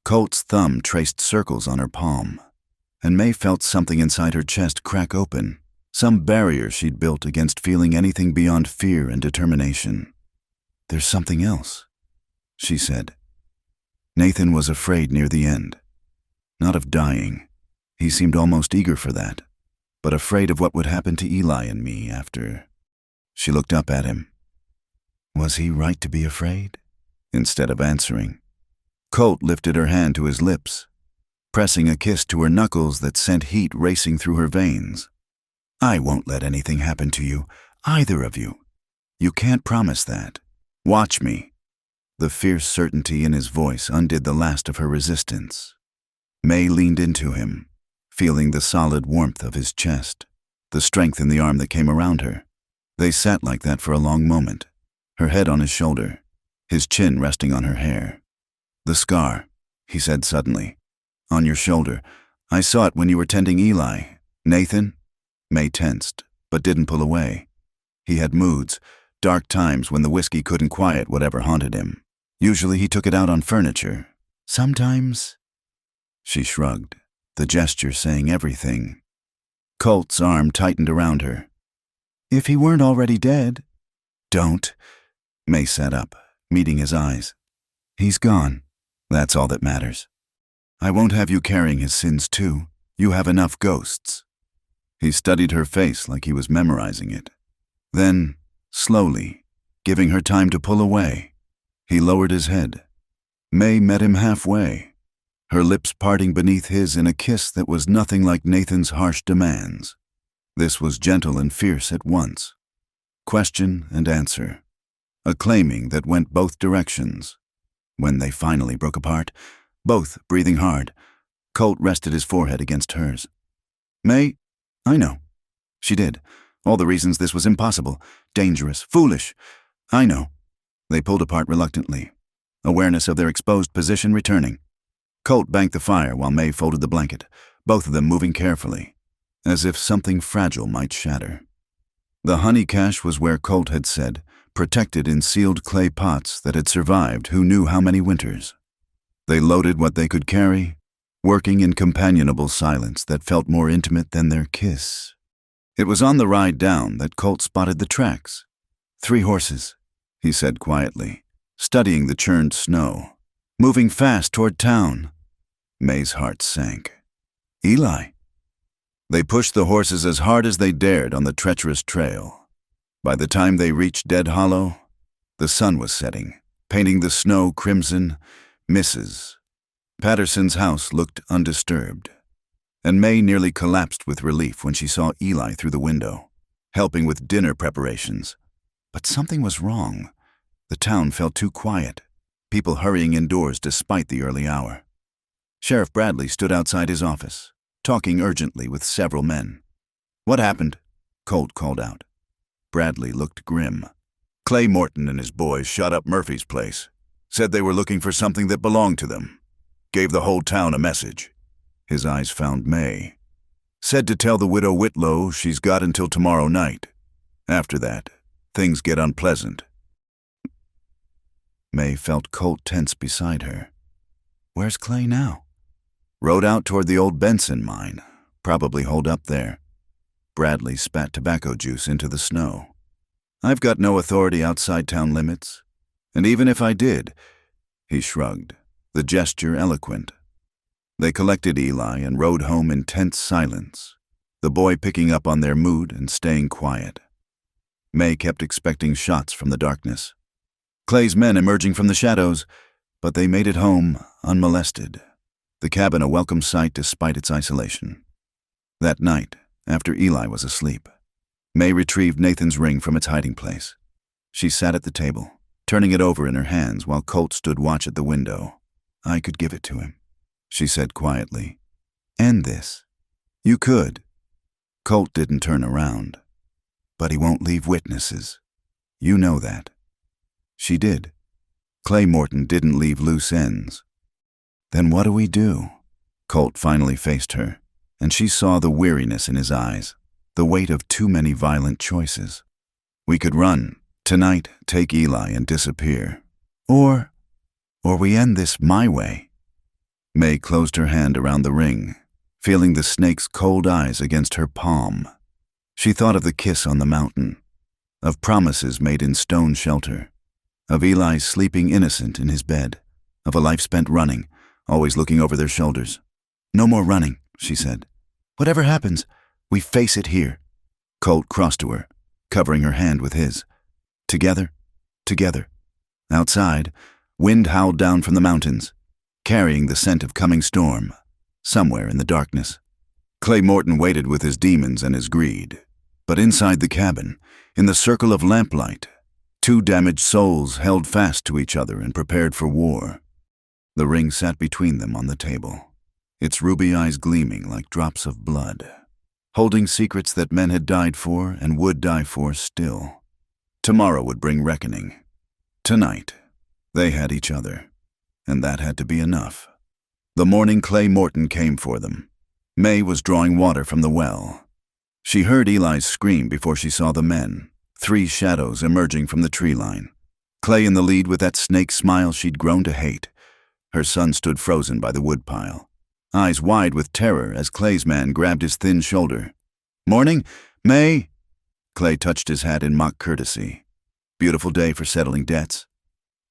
Colt's thumb traced circles on her palm, and May felt something inside her chest crack open, some barrier she'd built against feeling anything beyond fear and determination. "There's something else," she said. Nathan was afraid near the end. Not of dying. He seemed almost eager for that, but afraid of what would happen to Eli and me after. She looked up at him. Was he right to be afraid? Instead of answering, Colt lifted her hand to his lips, pressing a kiss to her knuckles that sent heat racing through her veins. "I won't let anything happen to you, either of you. You can't promise that. Watch me." The fierce certainty in his voice undid the last of her resistance. May leaned into him, feeling the solid warmth of his chest, the strength in the arm that came around her. They sat like that for a long moment, her head on his shoulder, his chin resting on her hair. "The scar," he said suddenly. "On your shoulder. I saw it when you were tending Eli. Nathan?" May tensed, but didn't pull away. He had moods, dark times when the whiskey couldn't quiet whatever haunted him. Usually he took it out on furniture. Sometimes... She shrugged, the gesture saying everything. Colt's arm tightened around her. "If he weren't already dead..." "Don't." May sat up, meeting his eyes. "He's gone. That's all that matters. I won't have you carrying his sins too. You have enough ghosts." He studied her face like he was memorizing it. Then, slowly, giving her time to pull away, he lowered his head. May met him halfway, her lips parting beneath his in a kiss that was nothing like Nathan's harsh demands. This was gentle and fierce at once. Question and answer. A claiming that went both directions. When they finally broke apart, both breathing hard, Colt rested his forehead against hers. "May, I know." She did. All the reasons this was impossible, dangerous, foolish. "I know." They pulled apart reluctantly, awareness of their exposed position returning. Colt banked the fire while May folded the blanket, both of them moving carefully, as if something fragile might shatter. The honey cache was where Colt had said, protected in sealed clay pots that had survived who knew how many winters. They loaded what they could carry, working in companionable silence that felt more intimate than their kiss. It was on the ride down that Colt spotted the tracks. 3 horses, he said quietly, studying the churned snow, moving fast toward town. May's heart sank. Eli. They pushed the horses as hard as they dared on the treacherous trail. By the time they reached Dead Hollow, the sun was setting, painting the snow crimson. Mrs. Patterson's house looked undisturbed, and May nearly collapsed with relief when she saw Eli through the window, helping with dinner preparations. But something was wrong. The town felt too quiet, people hurrying indoors despite the early hour. Sheriff Bradley stood outside his office, talking urgently with several men. "What happened?" Colt called out. Bradley looked grim. "Clay Morton and his boys shot up Murphy's place. Said they were looking for something that belonged to them. Gave the whole town a message." His eyes found May. "Said to tell the widow Whitlow she's got until tomorrow night. After that, things get unpleasant." May felt Colt tense beside her. "Where's Clay now?" "Rode out toward the old Benson mine. Probably holed up there." Bradley spat tobacco juice into the snow. "I've got no authority outside town limits. And even if I did," he shrugged, the gesture eloquent. They collected Eli and rode home in tense silence, the boy picking up on their mood and staying quiet. May kept expecting shots from the darkness. Clay's men emerging from the shadows, but they made it home unmolested, the cabin a welcome sight despite its isolation. That night, after Eli was asleep, May retrieved Nathan's ring from its hiding place. She sat at the table, turning it over in her hands while Colt stood watch at the window. "I could give it to him," she said quietly. "End this." "You could." Colt didn't turn around. "But he won't leave witnesses. You know that." She did. Clay Morton didn't leave loose ends. "Then what do we do?" Colt finally faced her, and she saw the weariness in his eyes, the weight of too many violent choices. "We could run. Tonight, take Eli and disappear. Or we end this my way." May closed her hand around the ring, feeling the snake's cold eyes against her palm. She thought of the kiss on the mountain, of promises made in stone shelter, of Eli sleeping innocent in his bed, of a life spent running, always looking over their shoulders. "No more running," she said. "Whatever happens, we face it here." Colt crossed to her, covering her hand with his. Together, together. Outside, wind howled down from the mountains, carrying the scent of coming storm, somewhere in the darkness. Clay Morton waited with his demons and his greed. But inside the cabin, in the circle of lamplight, two damaged souls held fast to each other and prepared for war. The ring sat between them on the table, its ruby eyes gleaming like drops of blood, holding secrets that men had died for and would die for still. Tomorrow would bring reckoning. Tonight, they had each other, and that had to be enough. The morning Clay Morton came for them. May was drawing water from the well. She heard Eli's scream before she saw the men, 3 shadows emerging from the tree line. Clay in the lead with that snake smile she'd grown to hate. Her son stood frozen by the woodpile, eyes wide with terror as Clay's man grabbed his thin shoulder. "Morning, May?" Clay touched his hat in mock courtesy. Beautiful day for settling debts.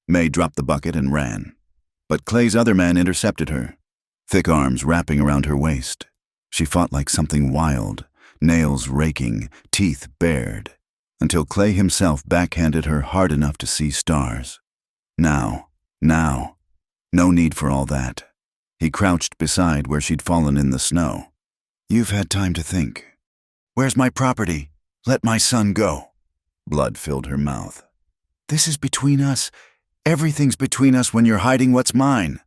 May dropped the bucket and ran. But Clay's other man intercepted her, thick arms wrapping around her waist. She fought like something wild, nails raking, teeth bared, until Clay himself backhanded her hard enough to see stars. Now. No need for all that. He crouched beside where she'd fallen in the snow. "You've had time to think. Where's my property? Let my son go." Blood filled her mouth. "This is between us. Everything's between us when you're hiding what's mine."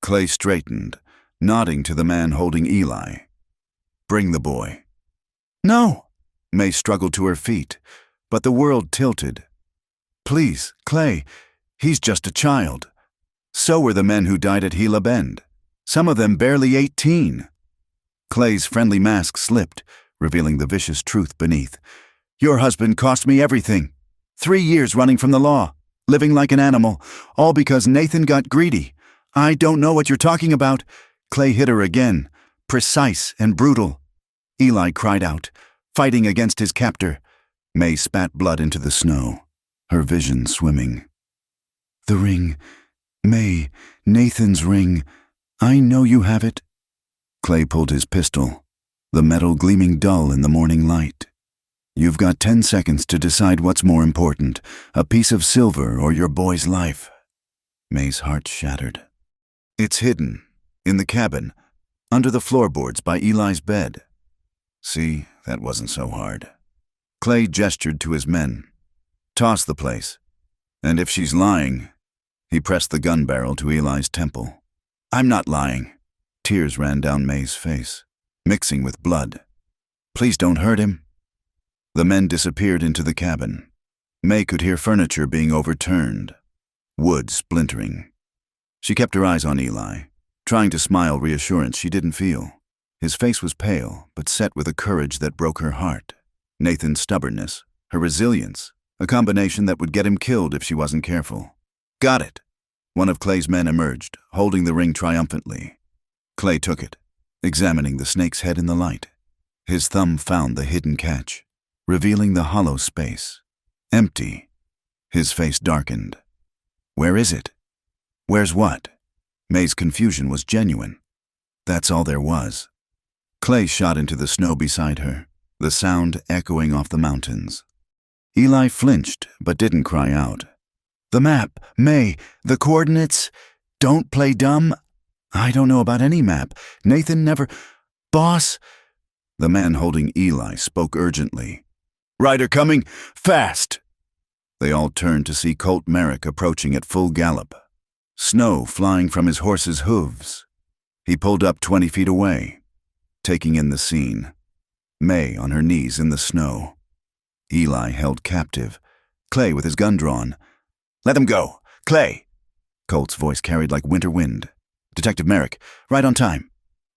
Clay straightened, nodding to the man holding Eli. "Bring the boy." "No!" May struggled to her feet, but the world tilted. "Please, Clay, he's just a child. So were the men who died at Gila Bend. Some of them barely 18. Clay's friendly mask slipped, revealing the vicious truth beneath. "Your husband cost me everything. 3 years running from the law, living like an animal, all because Nathan got greedy. I don't know what you're talking about." Clay hit her again, precise and brutal. Eli cried out, fighting against his captor. May spat blood into the snow, her vision swimming. "The ring. May, Nathan's ring. I know you have it." Clay pulled his pistol, the metal gleaming dull in the morning light. "You've got 10 seconds to decide what's more important, a piece of silver or your boy's life." May's heart shattered. "It's hidden, in the cabin, under the floorboards by Eli's bed." See, that wasn't so hard. Clay gestured to his men. "Toss the place. And if she's lying..." He pressed the gun barrel to Eli's temple. "I'm not lying." Tears ran down May's face, mixing with blood. "Please don't hurt him." The men disappeared into the cabin. May could hear furniture being overturned, wood splintering. She kept her eyes on Eli, trying to smile reassurance she didn't feel. His face was pale, but set with a courage that broke her heart. Nathan's stubbornness, her resilience, a combination that would get him killed if she wasn't careful. "Got it." One of Clay's men emerged, holding the ring triumphantly. Clay took it, examining the snake's head in the light. His thumb found the hidden catch, revealing the hollow space. Empty. His face darkened. "Where is it?" "Where's what?" May's confusion was genuine. That's all there was. Clay shot into the snow beside her, the sound echoing off the mountains. Eli flinched, but didn't cry out. "The map, May, the coordinates. Don't play dumb." "I don't know about any map. Nathan never..." "Boss..." The man holding Eli spoke urgently. "Rider coming! Fast!" They all turned to see Colt Merrick approaching at full gallop, snow flying from his horse's hooves. He pulled up 20 feet away, taking in the scene. May on her knees in the snow. Eli held captive, Clay with his gun drawn. "Let him go! Clay!" Colt's voice carried like winter wind. "Detective Merrick, right on time."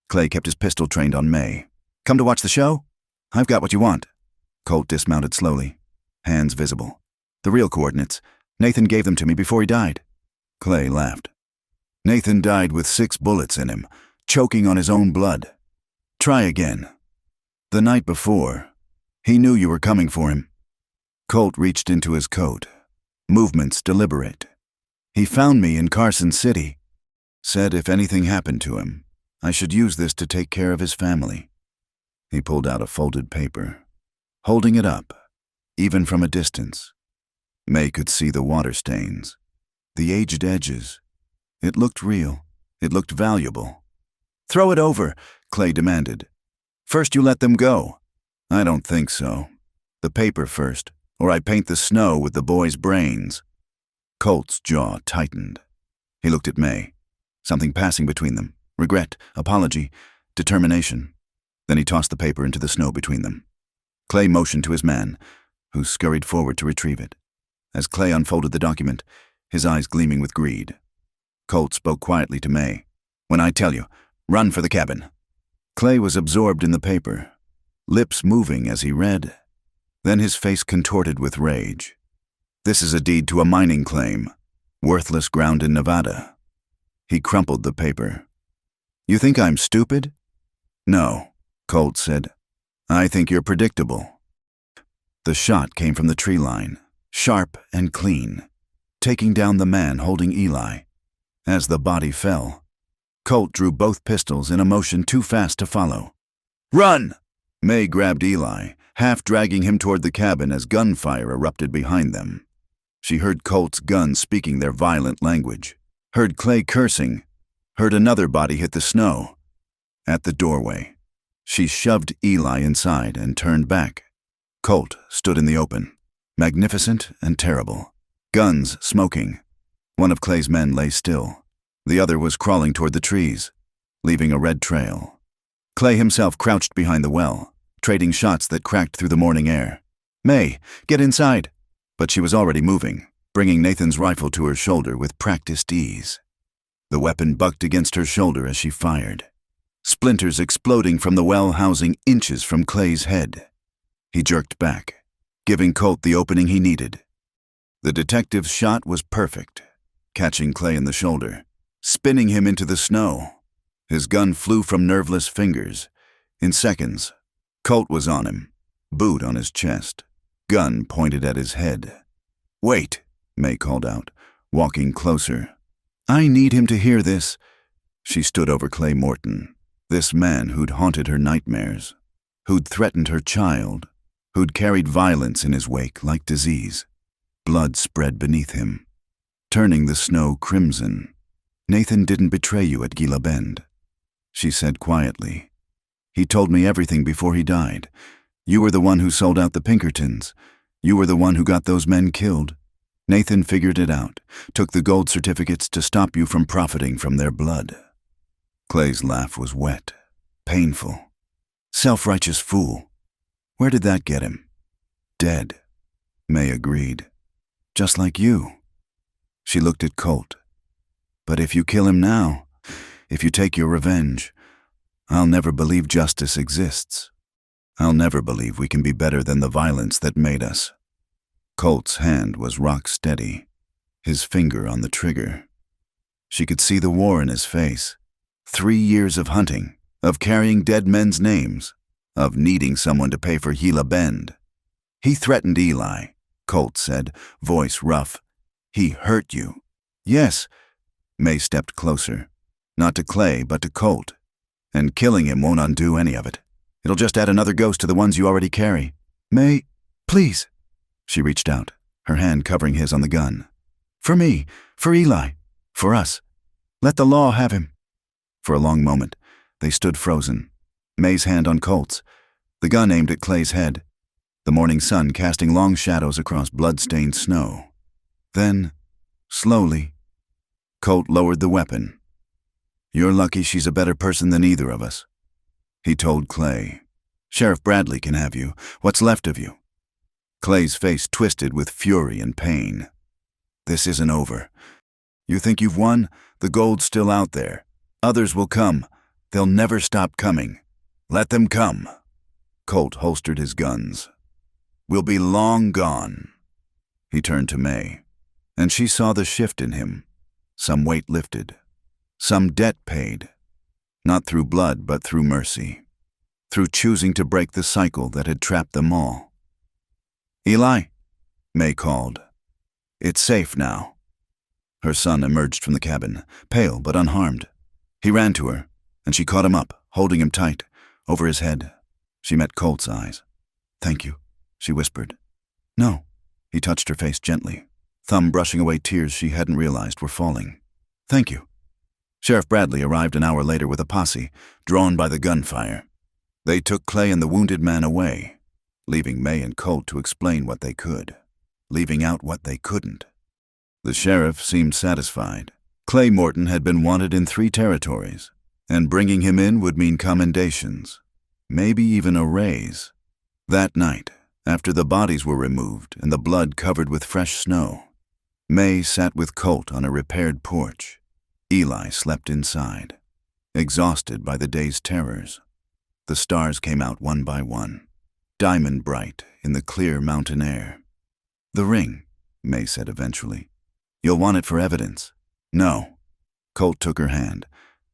Clay kept his pistol trained on May. "Come to watch the show? I've got what you want." Colt dismounted slowly, hands visible. "The real coordinates. Nathan gave them to me before he died." Clay laughed. Nathan died with 6 bullets in him, choking on his own blood. Try again. The night before, he knew you were coming for him. Colt reached into his coat. Movements deliberate. He found me in Carson City. Said if anything happened to him, I should use this to take care of his family. He pulled out a folded paper, holding it up, even from a distance. May could see the water stains, the aged edges. It looked real. It looked valuable. Throw it over, Clay demanded. First you let them go. I don't think so. The paper first, or I paint the snow with the boy's brains. Colt's jaw tightened. He looked at May. Something passing between them. Regret, apology, determination. Then he tossed the paper into the snow between them. Clay motioned to his man, who scurried forward to retrieve it. As Clay unfolded the document, his eyes gleaming with greed, Colt spoke quietly to May. When I tell you, run for the cabin. Clay was absorbed in the paper, lips moving as he read. Then his face contorted with rage. This is a deed to a mining claim, worthless ground in Nevada. He crumpled the paper. You think I'm stupid? No, Colt said. I think you're predictable. The shot came from the tree line, sharp and clean, taking down the man holding Eli. As the body fell, Colt drew both pistols in a motion too fast to follow. Run! May grabbed Eli, half dragging him toward the cabin as gunfire erupted behind them. She heard Colt's gun speaking their violent language, heard Clay cursing, heard another body hit the snow. At the doorway, she shoved Eli inside and turned back. Colt stood in the open, magnificent and terrible, guns smoking. One of Clay's men lay still. The other was crawling toward the trees, leaving a red trail. Clay himself crouched behind the well, trading shots that cracked through the morning air. May, get inside! But she was already moving, bringing Nathan's rifle to her shoulder with practiced ease. The weapon bucked against her shoulder as she fired, splinters exploding from the well housing inches from Clay's head. He jerked back, giving Colt the opening he needed. The detective's shot was perfect, catching Clay in the shoulder, spinning him into the snow. His gun flew from nerveless fingers. In seconds, Colt was on him, boot on his chest, gun pointed at his head. Wait, May called out, walking closer. I need him to hear this. She stood over Clay Morton, this man who'd haunted her nightmares, who'd threatened her child, who'd carried violence in his wake like disease. Blood spread beneath him, turning the snow crimson. Nathan didn't betray you at Gila Bend, she said quietly. He told me everything before he died. You were the one who sold out the Pinkertons. You were the one who got those men killed. Nathan figured it out, took the gold certificates to stop you from profiting from their blood. Clay's laugh was wet, painful. Self-righteous fool. Where did that get him? Dead, May agreed. Just like you. She looked at Colt. But if you kill him now, if you take your revenge, I'll never believe justice exists. I'll never believe we can be better than the violence that made us. Colt's hand was rock steady, his finger on the trigger. She could see the war in his face. 3 years of hunting, of carrying dead men's names, of needing someone to pay for Gila Bend. He threatened Eli, Colt said, voice rough. He hurt you. Yes. May stepped closer, not to Clay, but to Colt. And killing him won't undo any of it. It'll just add another ghost to the ones you already carry. May, please. She reached out, her hand covering his on the gun. For me, for Eli, for us. Let the law have him. For a long moment, they stood frozen, May's hand on Colt's, the gun aimed at Clay's head, the morning sun casting long shadows across blood-stained snow. Then, slowly, Colt lowered the weapon. You're lucky she's a better person than either of us, he told Clay. Sheriff Bradley can have you, what's left of you. Clay's face twisted with fury and pain. This isn't over. You think you've won? The gold's still out there. Others will come. They'll never stop coming. Let them come. Colt holstered his guns. We'll be long gone. He turned to May, and she saw the shift in him. Some weight lifted. Some debt paid, not through blood but through mercy, through choosing to break the cycle that had trapped them all. "Eli," May called. "It's safe now." Her son emerged from the cabin, pale but unharmed. He ran to her, and she caught him up, holding him tight, over his head. She met Colt's eyes. "Thank you," she whispered. "No." He touched her face gently, thumb brushing away tears she hadn't realized were falling. "Thank you." Sheriff Bradley arrived an hour later with a posse, drawn by the gunfire. They took Clay and the wounded man away, leaving May and Colt to explain what they could, leaving out what they couldn't. The sheriff seemed satisfied. Clay Morton had been wanted in 3 territories, and bringing him in would mean commendations, maybe even a raise. That night, after the bodies were removed and the blood covered with fresh snow, May sat with Colt on a repaired porch. Eli slept inside, exhausted by the day's terrors. The stars came out one by one, diamond bright in the clear mountain air. "The ring," May said eventually. "You'll want it for evidence." "No." Colt took her hand.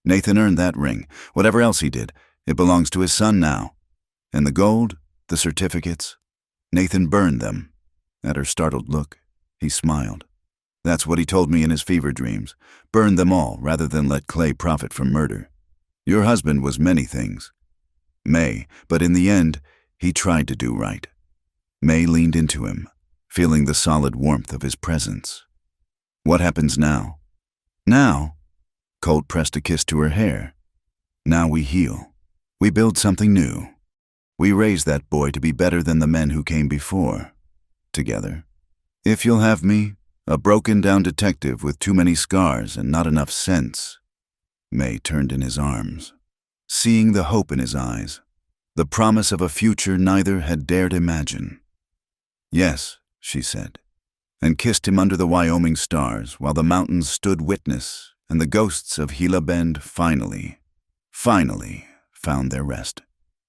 "Nathan earned that ring. Whatever else he did, it belongs to his son now. And the gold, the certificates, Nathan burned them." At her startled look, he smiled. "That's what he told me in his fever dreams. Burned them all rather than let Clay profit from murder. Your husband was many things, May, but in the end, he tried to do right." May leaned into him, feeling the solid warmth of his presence. "What happens now?" "Now?" Colt pressed a kiss to her hair. "Now we heal. We build something new. We raise that boy to be better than the men who came before. Together. If you'll have me, a broken-down detective with too many scars and not enough sense." May turned in his arms, seeing the hope in his eyes, the promise of a future neither had dared imagine. "Yes," she said, and kissed him under the Wyoming stars while the mountains stood witness and the ghosts of Gila Bend finally found their rest.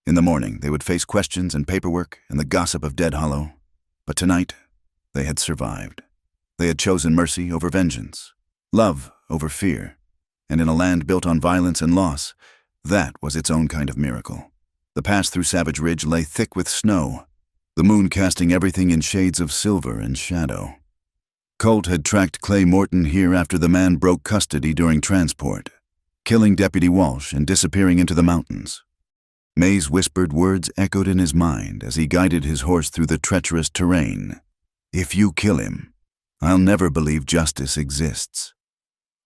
In the morning, they would face questions and paperwork and the gossip of Dead Hollow. But tonight, they had survived. They had chosen mercy over vengeance, love over fear, and in a land built on violence and loss, that was its own kind of miracle. The pass through Savage Ridge lay thick with snow, the moon casting everything in shades of silver and shadow. Colt had tracked Clay Morton here after the man broke custody during transport, killing Deputy Walsh and disappearing into the mountains. May's whispered words echoed in his mind as he guided his horse through the treacherous terrain. "If you kill him, I'll never believe justice exists."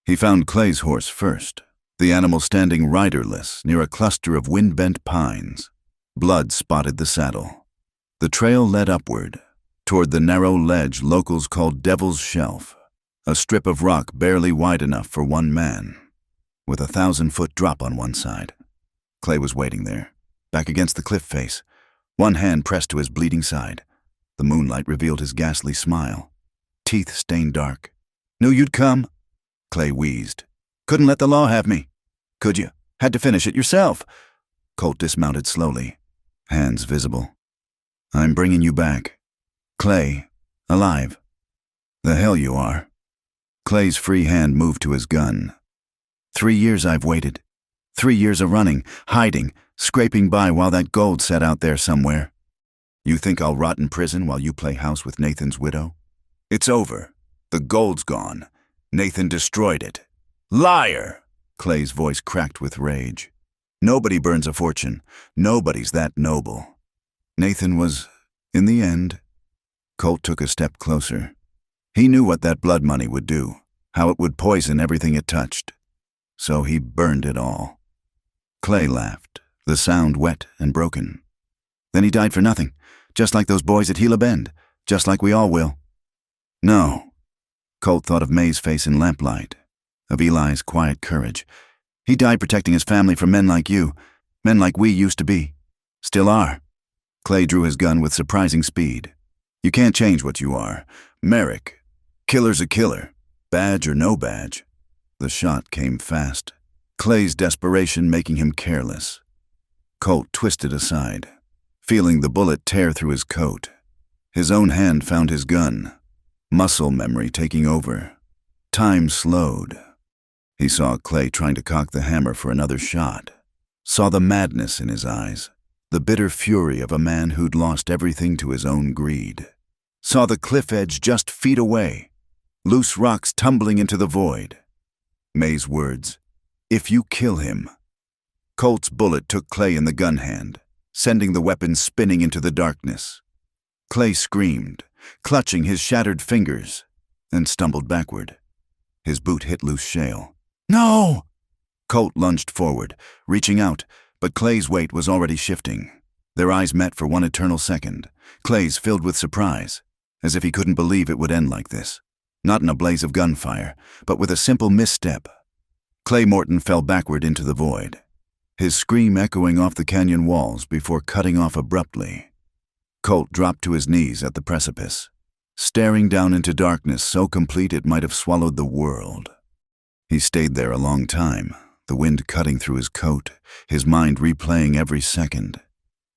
He found Clay's horse first, the animal standing riderless near a cluster of wind-bent pines. Blood spotted the saddle. The trail led upward, toward the narrow ledge locals called Devil's Shelf, a strip of rock barely wide enough for one man, with a 1,000-foot drop on one side. Clay was waiting there, back against the cliff face, one hand pressed to his bleeding side. The moonlight revealed his ghastly smile, teeth stained dark. "Knew you'd come," Clay wheezed. "Couldn't let the law have me. Could you? Had to finish it yourself." Colt dismounted slowly, hands visible. "I'm bringing you back. Clay, alive." "The hell you are." Clay's free hand moved to his gun. 3 years I've waited. 3 years of running, hiding, scraping by while that gold sat out there somewhere. You think I'll rot in prison while you play house with Nathan's widow? It's over. The gold's gone. Nathan destroyed it." "Liar!" Clay's voice cracked with rage. "Nobody burns a fortune. Nobody's that noble. Nathan was, in the end." Colt took a step closer. He knew what that blood money would do, how it would poison everything it touched. So he burned it all. Clay laughed, the sound wet and broken. "Then he died for nothing, just like those boys at Gila Bend, just like we all will." "No." Colt thought of May's face in lamplight, of Eli's quiet courage. "He died protecting his family from men like you, men like we used to be. Still are." Clay drew his gun with surprising speed. "You can't change what you are. Merrick. Killer's a killer, badge or no badge." The shot came fast, Clay's desperation making him careless. Colt twisted aside, feeling the bullet tear through his coat. His own hand found his gun, muscle memory taking over. Time slowed. He saw Clay trying to cock the hammer for another shot, saw the madness in his eyes, the bitter fury of a man who'd lost everything to his own greed. Saw the cliff edge just feet away, loose rocks tumbling into the void. May's words, "If you kill him." Colt's bullet took Clay in the gun hand, sending the weapon spinning into the darkness. Clay screamed, clutching his shattered fingers, and stumbled backward. His boot hit loose shale. "No!" Colt lunged forward, reaching out, but Clay's weight was already shifting. Their eyes met for one eternal second, Clay's filled with surprise, as if he couldn't believe it would end like this. Not in a blaze of gunfire, but with a simple misstep. Clay Morton fell backward into the void, his scream echoing off the canyon walls before cutting off abruptly. Colt dropped to his knees at the precipice, staring down into darkness so complete it might have swallowed the world. He stayed there a long time, the wind cutting through his coat, his mind replaying every second.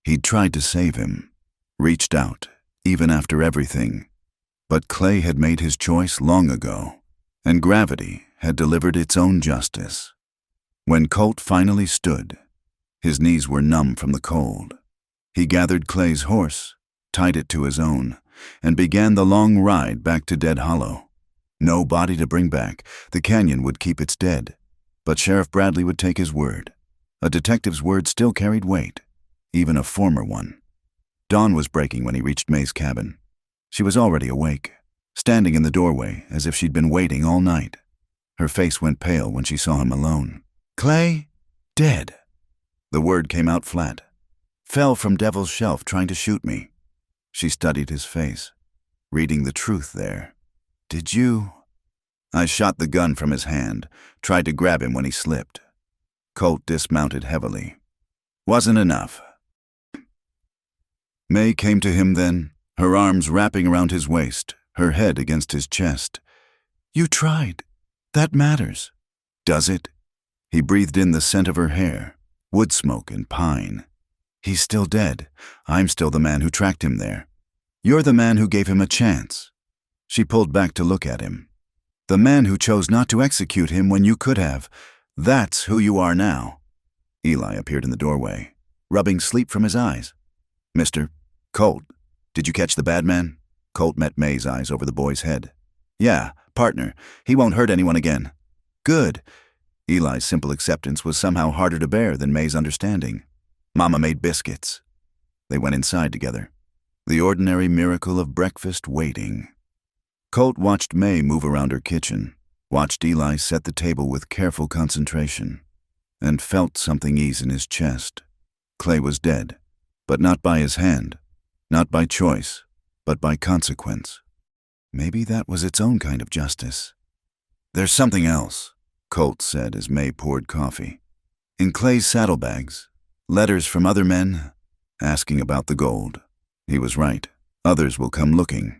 He'd tried to save him, reached out, even after everything. But Clay had made his choice long ago, and gravity had delivered its own justice. When Colt finally stood, his knees were numb from the cold. He gathered Clay's horse, tied it to his own, and began the long ride back to Dead Hollow. No body to bring back, the canyon would keep its dead. But Sheriff Bradley would take his word. A detective's word still carried weight, even a former one. Dawn was breaking when he reached May's cabin. She was already awake, standing in the doorway as if she'd been waiting all night. Her face went pale when she saw him alone. "Clay? Dead." The word came out flat. "Fell from Devil's Shelf trying to shoot me." She studied his face, reading the truth there. "Did you?" I shot the gun from his hand, tried to grab him when he slipped. Colt dismounted heavily. "Wasn't enough." May came to him then, her arms wrapping around his waist, her head against his chest. "You tried. That matters." "Does it?" He breathed in the scent of her hair, wood smoke and pine. "He's still dead. I'm still the man who tracked him there. You're the man who gave him a chance." She pulled back to look at him. "The man who chose not to execute him when you could have. That's who you are now." Eli appeared in the doorway, rubbing sleep from his eyes. "Mr. Colt, did you catch the bad man?" Colt met May's eyes over the boy's head. "Yeah, partner. He won't hurt anyone again." "Good." Eli's simple acceptance was somehow harder to bear than May's understanding. "Mama made biscuits." They went inside together. The ordinary miracle of breakfast waiting. Colt watched May move around her kitchen, watched Eli set the table with careful concentration, and felt something ease in his chest. Clay was dead, but not by his hand, not by choice, but by consequence. Maybe that was its own kind of justice. "There's something else," Colt said as May poured coffee. "In Clay's saddlebags, letters from other men, asking about the gold." He was right. Others will come looking.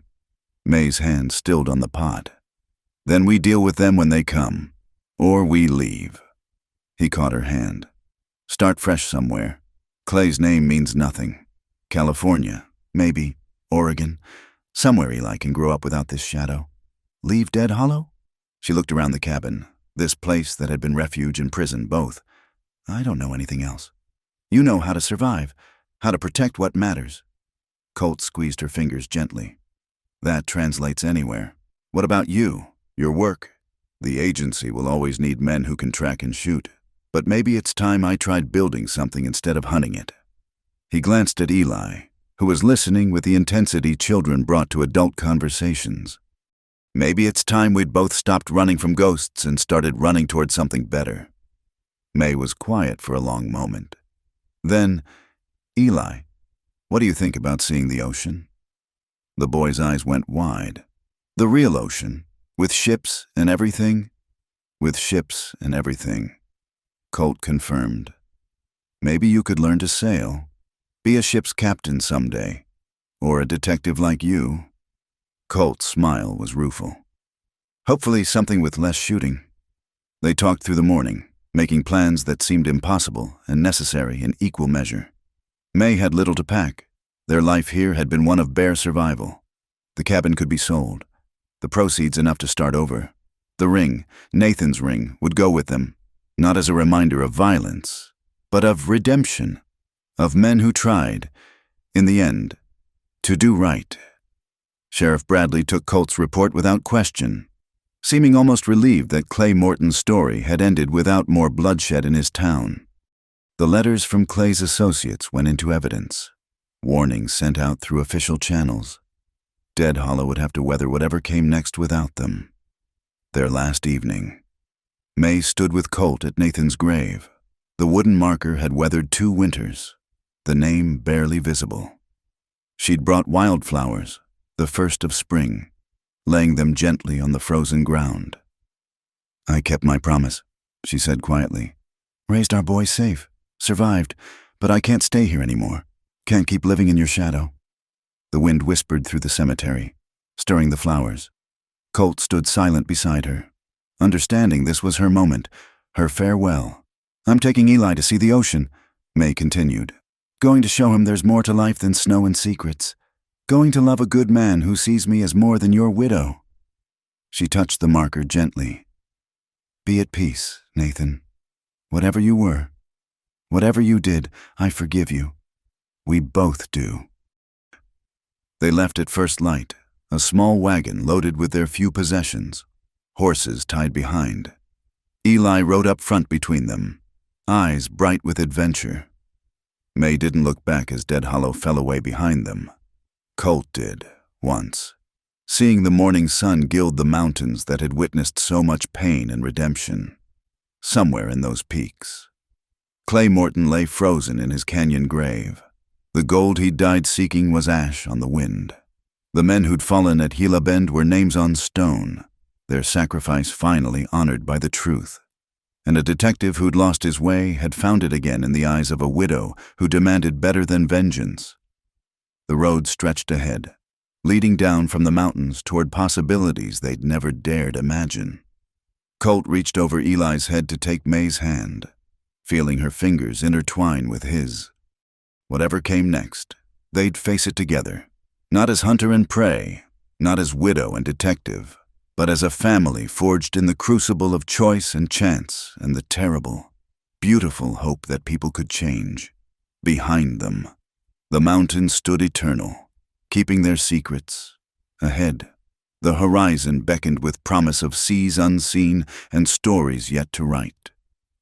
May's hand stilled on the pot. "Then we deal with them when they come, or we leave." He caught her hand. "Start fresh somewhere. Clay's name means nothing. California, maybe, Oregon, somewhere Eli can grow up without this shadow. Leave Dead Hollow?" She looked around the cabin, this place that had been refuge and prison both. "I don't know anything else. You know how to survive, how to protect what matters." Colt squeezed her fingers gently. "That translates anywhere. What about you, your work? The agency will always need men who can track and shoot, but maybe it's time I tried building something instead of hunting it." He glanced at Eli, who was listening with the intensity children brought to adult conversations. "Maybe it's time we'd both stopped running from ghosts and started running toward something better." May was quiet for a long moment. Then, "Eli, what do you think about seeing the ocean?" The boy's eyes went wide. "The real ocean, with ships and everything?" "With ships and everything," Colt confirmed. "Maybe you could learn to sail, be a ship's captain someday, or a detective like you." Colt's smile was rueful. "Hopefully something with less shooting." They talked through the morning, making plans that seemed impossible and necessary in equal measure. May had little to pack. Their life here had been one of bare survival. The cabin could be sold, the proceeds enough to start over. The ring, Nathan's ring, would go with them, not as a reminder of violence, but of redemption, of men who tried, in the end, to do right. Sheriff Bradley took Colt's report without question, seeming almost relieved that Clay Morton's story had ended without more bloodshed in his town. The letters from Clay's associates went into evidence, warnings sent out through official channels. Dead Hollow would have to weather whatever came next without them. Their last evening. May stood with Colt at Nathan's grave. The wooden marker had weathered 2 winters, the name barely visible. She'd brought wildflowers, the first of spring, laying them gently on the frozen ground. "I kept my promise," she said quietly. "Raised our boy safe, survived, but I can't stay here anymore. Can't keep living in your shadow." The wind whispered through the cemetery, stirring the flowers. Colt stood silent beside her, understanding this was her moment, her farewell. "I'm taking Eli to see the ocean," May continued. "Going to show him there's more to life than snow and secrets. Going to love a good man who sees me as more than your widow." She touched the marker gently. "Be at peace, Nathan. Whatever you were, whatever you did, I forgive you. We both do." They left at first light, a small wagon loaded with their few possessions, horses tied behind. Eli rode up front between them, eyes bright with adventure. May didn't look back as Dead Hollow fell away behind them. Colt did, once, seeing the morning sun gild the mountains that had witnessed so much pain and redemption, somewhere in those peaks. Clay Morton lay frozen in his canyon grave. The gold he'd died seeking was ash on the wind. The men who'd fallen at Gila Bend were names on stone, their sacrifice finally honored by the truth. And a detective who'd lost his way had found it again in the eyes of a widow who demanded better than vengeance. The road stretched ahead, leading down from the mountains toward possibilities they'd never dared imagine. Colt reached over Eli's head to take May's hand, feeling her fingers intertwine with his. Whatever came next, they'd face it together, not as hunter and prey, not as widow and detective, but as a family forged in the crucible of choice and chance and the terrible, beautiful hope that people could change. Behind them, the mountains stood eternal, keeping their secrets. Ahead, the horizon beckoned with promise of seas unseen and stories yet to write.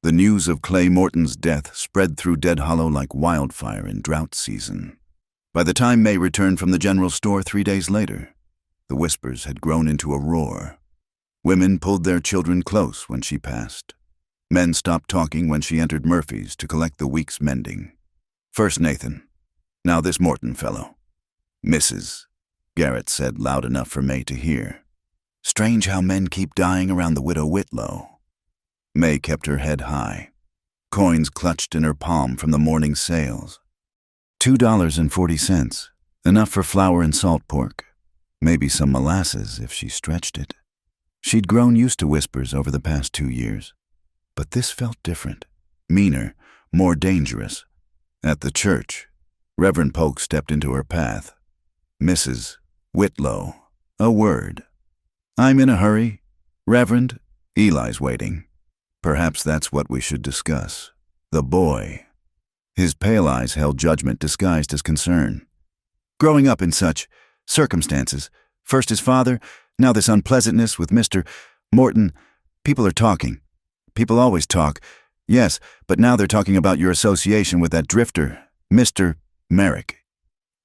The news of Clay Morton's death spread through Dead Hollow like wildfire in drought season. By the time May returned from the general store 3 days later, the whispers had grown into a roar. Women pulled their children close when she passed. Men stopped talking when she entered Murphy's to collect the week's mending. First Nathan, now this Morton fellow. "Mrs.," Garrett said loud enough for May to hear. "Strange how men keep dying around the widow Whitlow." May kept her head high, coins clutched in her palm from the morning sales. $2.40, enough for flour and salt pork, maybe some molasses if she stretched it. She'd grown used to whispers over the past 2 years, but this felt different, meaner, more dangerous. At the church, Reverend Polk stepped into her path. "Mrs. Whitlow, a word." "I'm in a hurry. Reverend, Eli's waiting." Perhaps that's what we should discuss. The boy. His pale eyes held judgment disguised as concern. "Growing up in such circumstances, first his father, now this unpleasantness with Mr. Morton, people are talking. People always talk. Yes, but now they're talking about your association with that drifter, Mr. Merrick."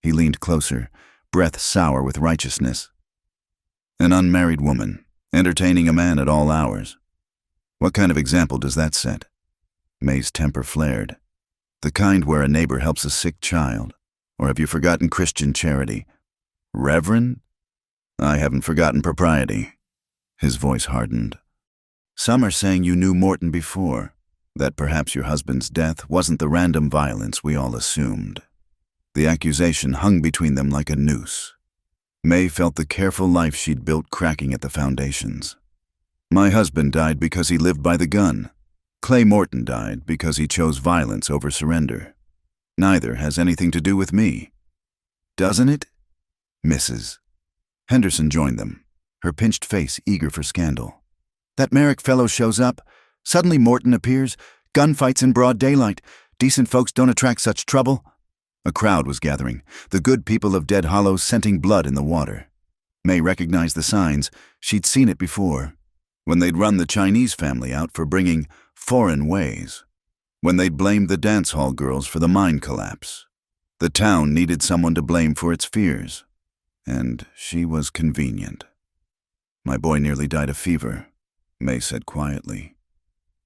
He leaned closer, breath sour with righteousness. "An unmarried woman, entertaining a man at all hours. What kind of example does that set?" May's temper flared. "The kind where a neighbor helps a sick child. Or have you forgotten Christian charity?" "Reverend?" "I haven't forgotten propriety." His voice hardened. "Some are saying you knew Morton before, that perhaps your husband's death wasn't the random violence we all assumed." The accusation hung between them like a noose. May felt the careful life she'd built cracking at the foundations. "My husband died because he lived by the gun. Clay Morton died because he chose violence over surrender. Neither has anything to do with me." "Doesn't it?" "Mrs." Henderson joined them, her pinched face eager for scandal. That Merrick fellow shows up. Suddenly Morton appears. Gunfights in broad daylight. Decent folks don't attract such trouble. A crowd was gathering, the good people of Dead Hollow scenting blood in the water. May recognized the signs. She'd seen it before. When they'd run the Chinese family out for bringing foreign ways. When they'd blamed the dance hall girls for the mine collapse. The town needed someone to blame for its fears. And she was convenient. My boy nearly died of fever, May said quietly.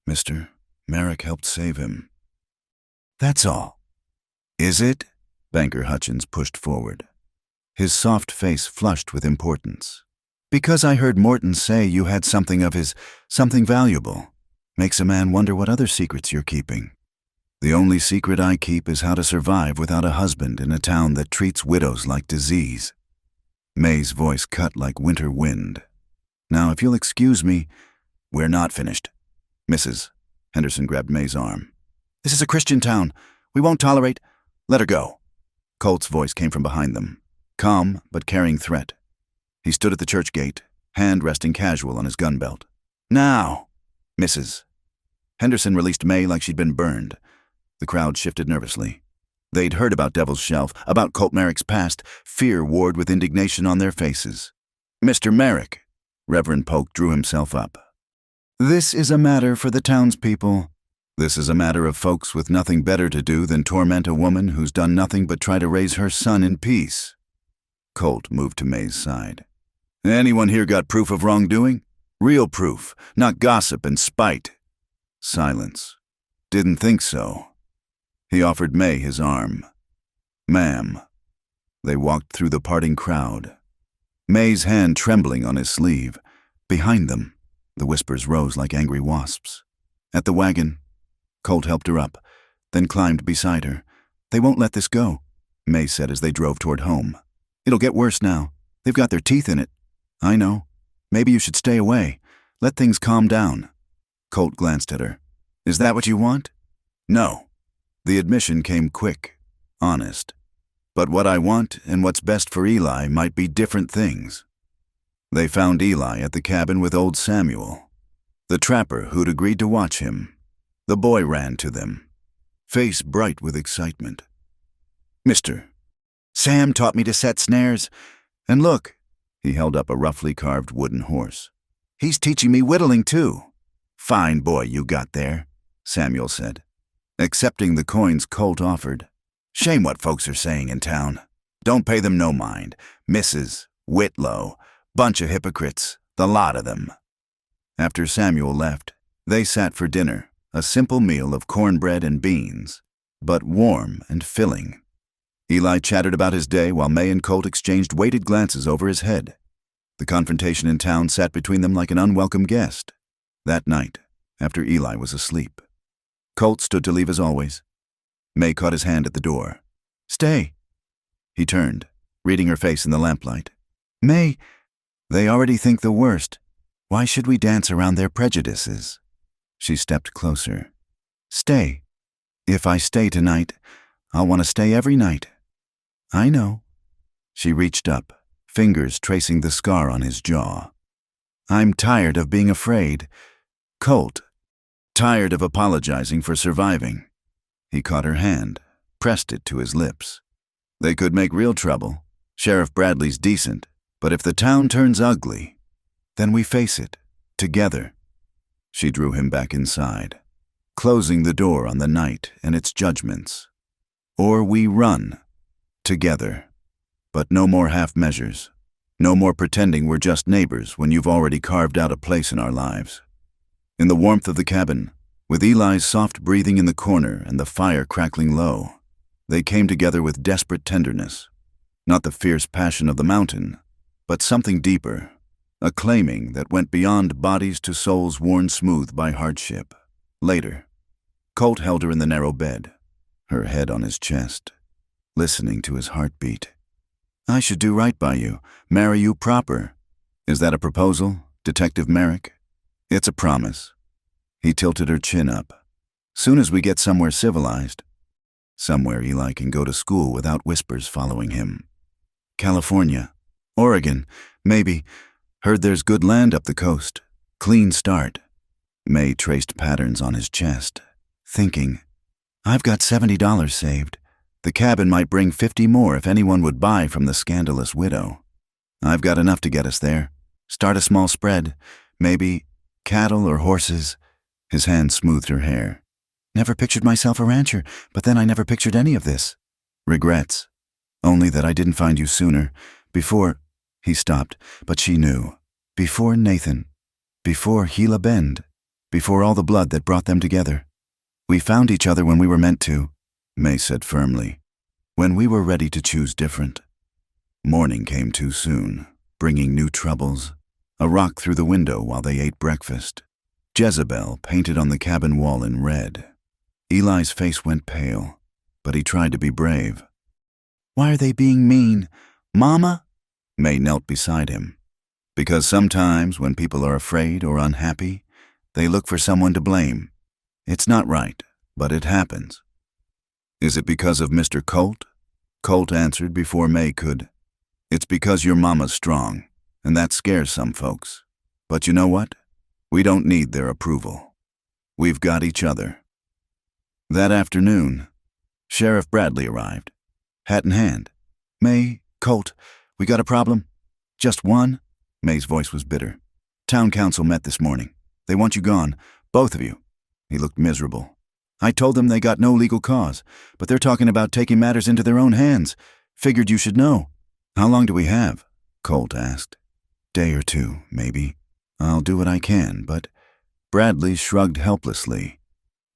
Mr. Merrick helped save him. That's all. Is it? Banker Hutchins pushed forward. His soft face flushed with importance. Because I heard Morton say you had something of his, something valuable. Makes a man wonder what other secrets you're keeping. The only secret I keep is how to survive without a husband in a town that treats widows like disease. May's voice cut like winter wind. Now, if you'll excuse me, we're not finished. Mrs. Henderson grabbed May's arm. This is a Christian town. We won't tolerate. Let her go. Colt's voice came from behind them, calm but carrying threat. He stood at the church gate, hand resting casual on his gun belt. Now, Mrs. Henderson released May like she'd been burned. The crowd shifted nervously. They'd heard about Devil's Shelf, about Colt Merrick's past. Fear warred with indignation on their faces. Mr. Merrick, Reverend Polk drew himself up. This is a matter for the townspeople. This is a matter of folks with nothing better to do than torment a woman who's done nothing but try to raise her son in peace. Colt moved to May's side. Anyone here got proof of wrongdoing? Real proof, not gossip and spite. Silence. Didn't think so. He offered May his arm. Ma'am. They walked through the parting crowd. May's hand trembling on his sleeve. Behind them, the whispers rose like angry wasps. At the wagon, Colt helped her up, then climbed beside her. They won't let this go, May said as they drove toward home. It'll get worse now. They've got their teeth in it. I know. Maybe you should stay away. Let things calm down. Colt glanced at her. Is that what you want? No. The admission came quick, honest. But what I want and what's best for Eli might be different things. They found Eli at the cabin with old Samuel, the trapper who'd agreed to watch him. The boy ran to them, face bright with excitement. Mister, Sam taught me to set snares. And look, he held up a roughly carved wooden horse. He's teaching me whittling, too. Fine boy you got there, Samuel said, accepting the coins Colt offered. Shame what folks are saying in town. Don't pay them no mind. Mrs. Whitlow, bunch of hypocrites, the lot of them. After Samuel left, they sat for dinner, a simple meal of cornbread and beans, but warm and filling. Eli chattered about his day while May and Colt exchanged weighted glances over his head. The confrontation in town sat between them like an unwelcome guest. That night, after Eli was asleep, Colt stood to leave as always. May caught his hand at the door. Stay. He turned, reading her face in the lamplight. May, they already think the worst. Why should we dance around their prejudices? She stepped closer. Stay. If I stay tonight, I'll want to stay every night. I know. She reached up, fingers tracing the scar on his jaw. I'm tired of being afraid. Colt. Tired of apologizing for surviving. He caught her hand, pressed it to his lips. They could make real trouble. Sheriff Bradley's decent, but if the town turns ugly, then we face it, together. She drew him back inside, closing the door on the night and its judgments. Or we run, together. But no more half measures. No more pretending we're just neighbors when you've already carved out a place in our lives. In the warmth of the cabin, with Eli's soft breathing in the corner and the fire crackling low, they came together with desperate tenderness. Not the fierce passion of the mountain, but something deeper, a claiming that went beyond bodies to souls worn smooth by hardship. Later, Colt held her in the narrow bed, her head on his chest, listening to his heartbeat. I should do right by you, marry you proper. Is that a proposal, Detective Merrick? It's a promise. He tilted her chin up. Soon as we get somewhere civilized. Somewhere Eli can go to school without whispers following him. California, Oregon, maybe. Heard there's good land up the coast. Clean start. May traced patterns on his chest, thinking, I've got $70 saved. The cabin might bring 50 more if anyone would buy from the scandalous widow. I've got enough to get us there. Start a small spread, maybe cattle or horses. His hand smoothed her hair. Never pictured myself a rancher, but then I never pictured any of this. Regrets. Only that I didn't find you sooner. Before, he stopped, but she knew. Before Nathan. Before Gila Bend. Before all the blood that brought them together. We found each other when we were meant to, May said firmly. When we were ready to choose different. Morning came too soon, bringing new troubles. A rock through the window while they ate breakfast. Jezebel painted on the cabin wall in red. Eli's face went pale, but he tried to be brave. Why are they being mean? Mama? May knelt beside him. Because sometimes when people are afraid or unhappy, they look for someone to blame. It's not right, but it happens. Is it because of Mr. Colt? Colt answered before May could. It's because your mama's strong, and that scares some folks. But you know what? We don't need their approval. We've got each other. That afternoon, Sheriff Bradley arrived, hat in hand. May, Colt, we got a problem? Just one? May's voice was bitter. Town council met this morning. They want you gone, both of you. He looked miserable. I told them they got no legal cause, but they're talking about taking matters into their own hands. Figured you should know. How long do we have? Colt asked. Day or two, maybe. I'll do what I can, but Bradley shrugged helplessly.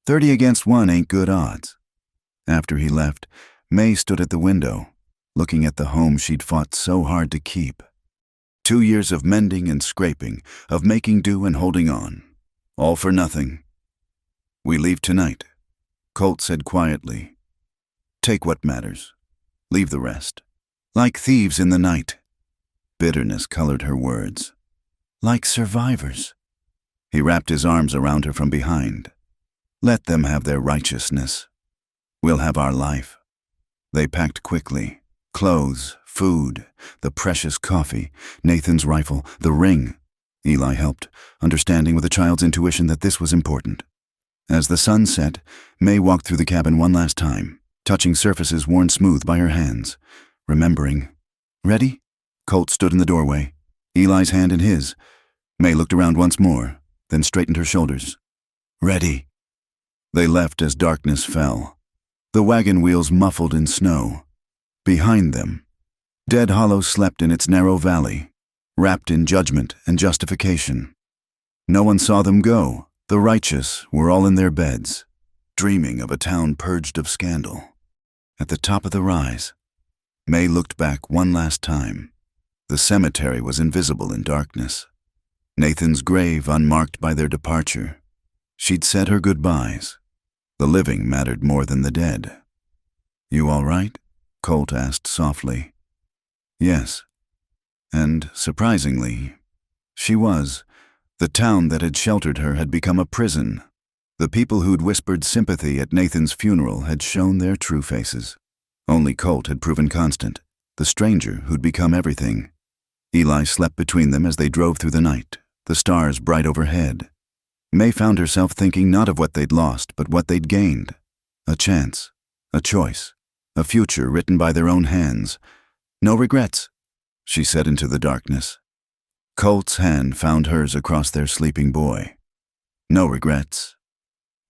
30 against 1 ain't good odds. After he left, May stood at the window, looking at the home she'd fought so hard to keep. 2 years of mending and scraping, of making do and holding on. All for nothing. We leave tonight, Colt said quietly. Take what matters. Leave the rest. Like thieves in the night. Bitterness colored her words. Like survivors. He wrapped his arms around her from behind. Let them have their righteousness. We'll have our life. They packed quickly. Clothes, food, the precious coffee, Nathan's rifle, the ring. Eli helped, understanding with a child's intuition that this was important. As the sun set, May walked through the cabin one last time, touching surfaces worn smooth by her hands, remembering. Ready? Colt stood in the doorway, Eli's hand in his. May looked around once more, then straightened her shoulders. Ready. They left as darkness fell. The wagon wheels muffled in snow. Behind them, Dead Hollow slept in its narrow valley, wrapped in judgment and justification. No one saw them go. The righteous were all in their beds, dreaming of a town purged of scandal. At the top of the rise, May looked back one last time. The cemetery was invisible in darkness. Nathan's grave unmarked by their departure. She'd said her goodbyes. The living mattered more than the dead. You all right? Colt asked softly. Yes. And, surprisingly, she was. The town that had sheltered her had become a prison. The people who'd whispered sympathy at Nathan's funeral had shown their true faces. Only Colt had proven constant, the stranger who'd become everything. Eli slept between them as they drove through the night, the stars bright overhead. May found herself thinking not of what they'd lost, but what they'd gained. A chance, a choice, a future written by their own hands. No regrets, she said into the darkness. Colt's hand found hers across their sleeping boy. No regrets.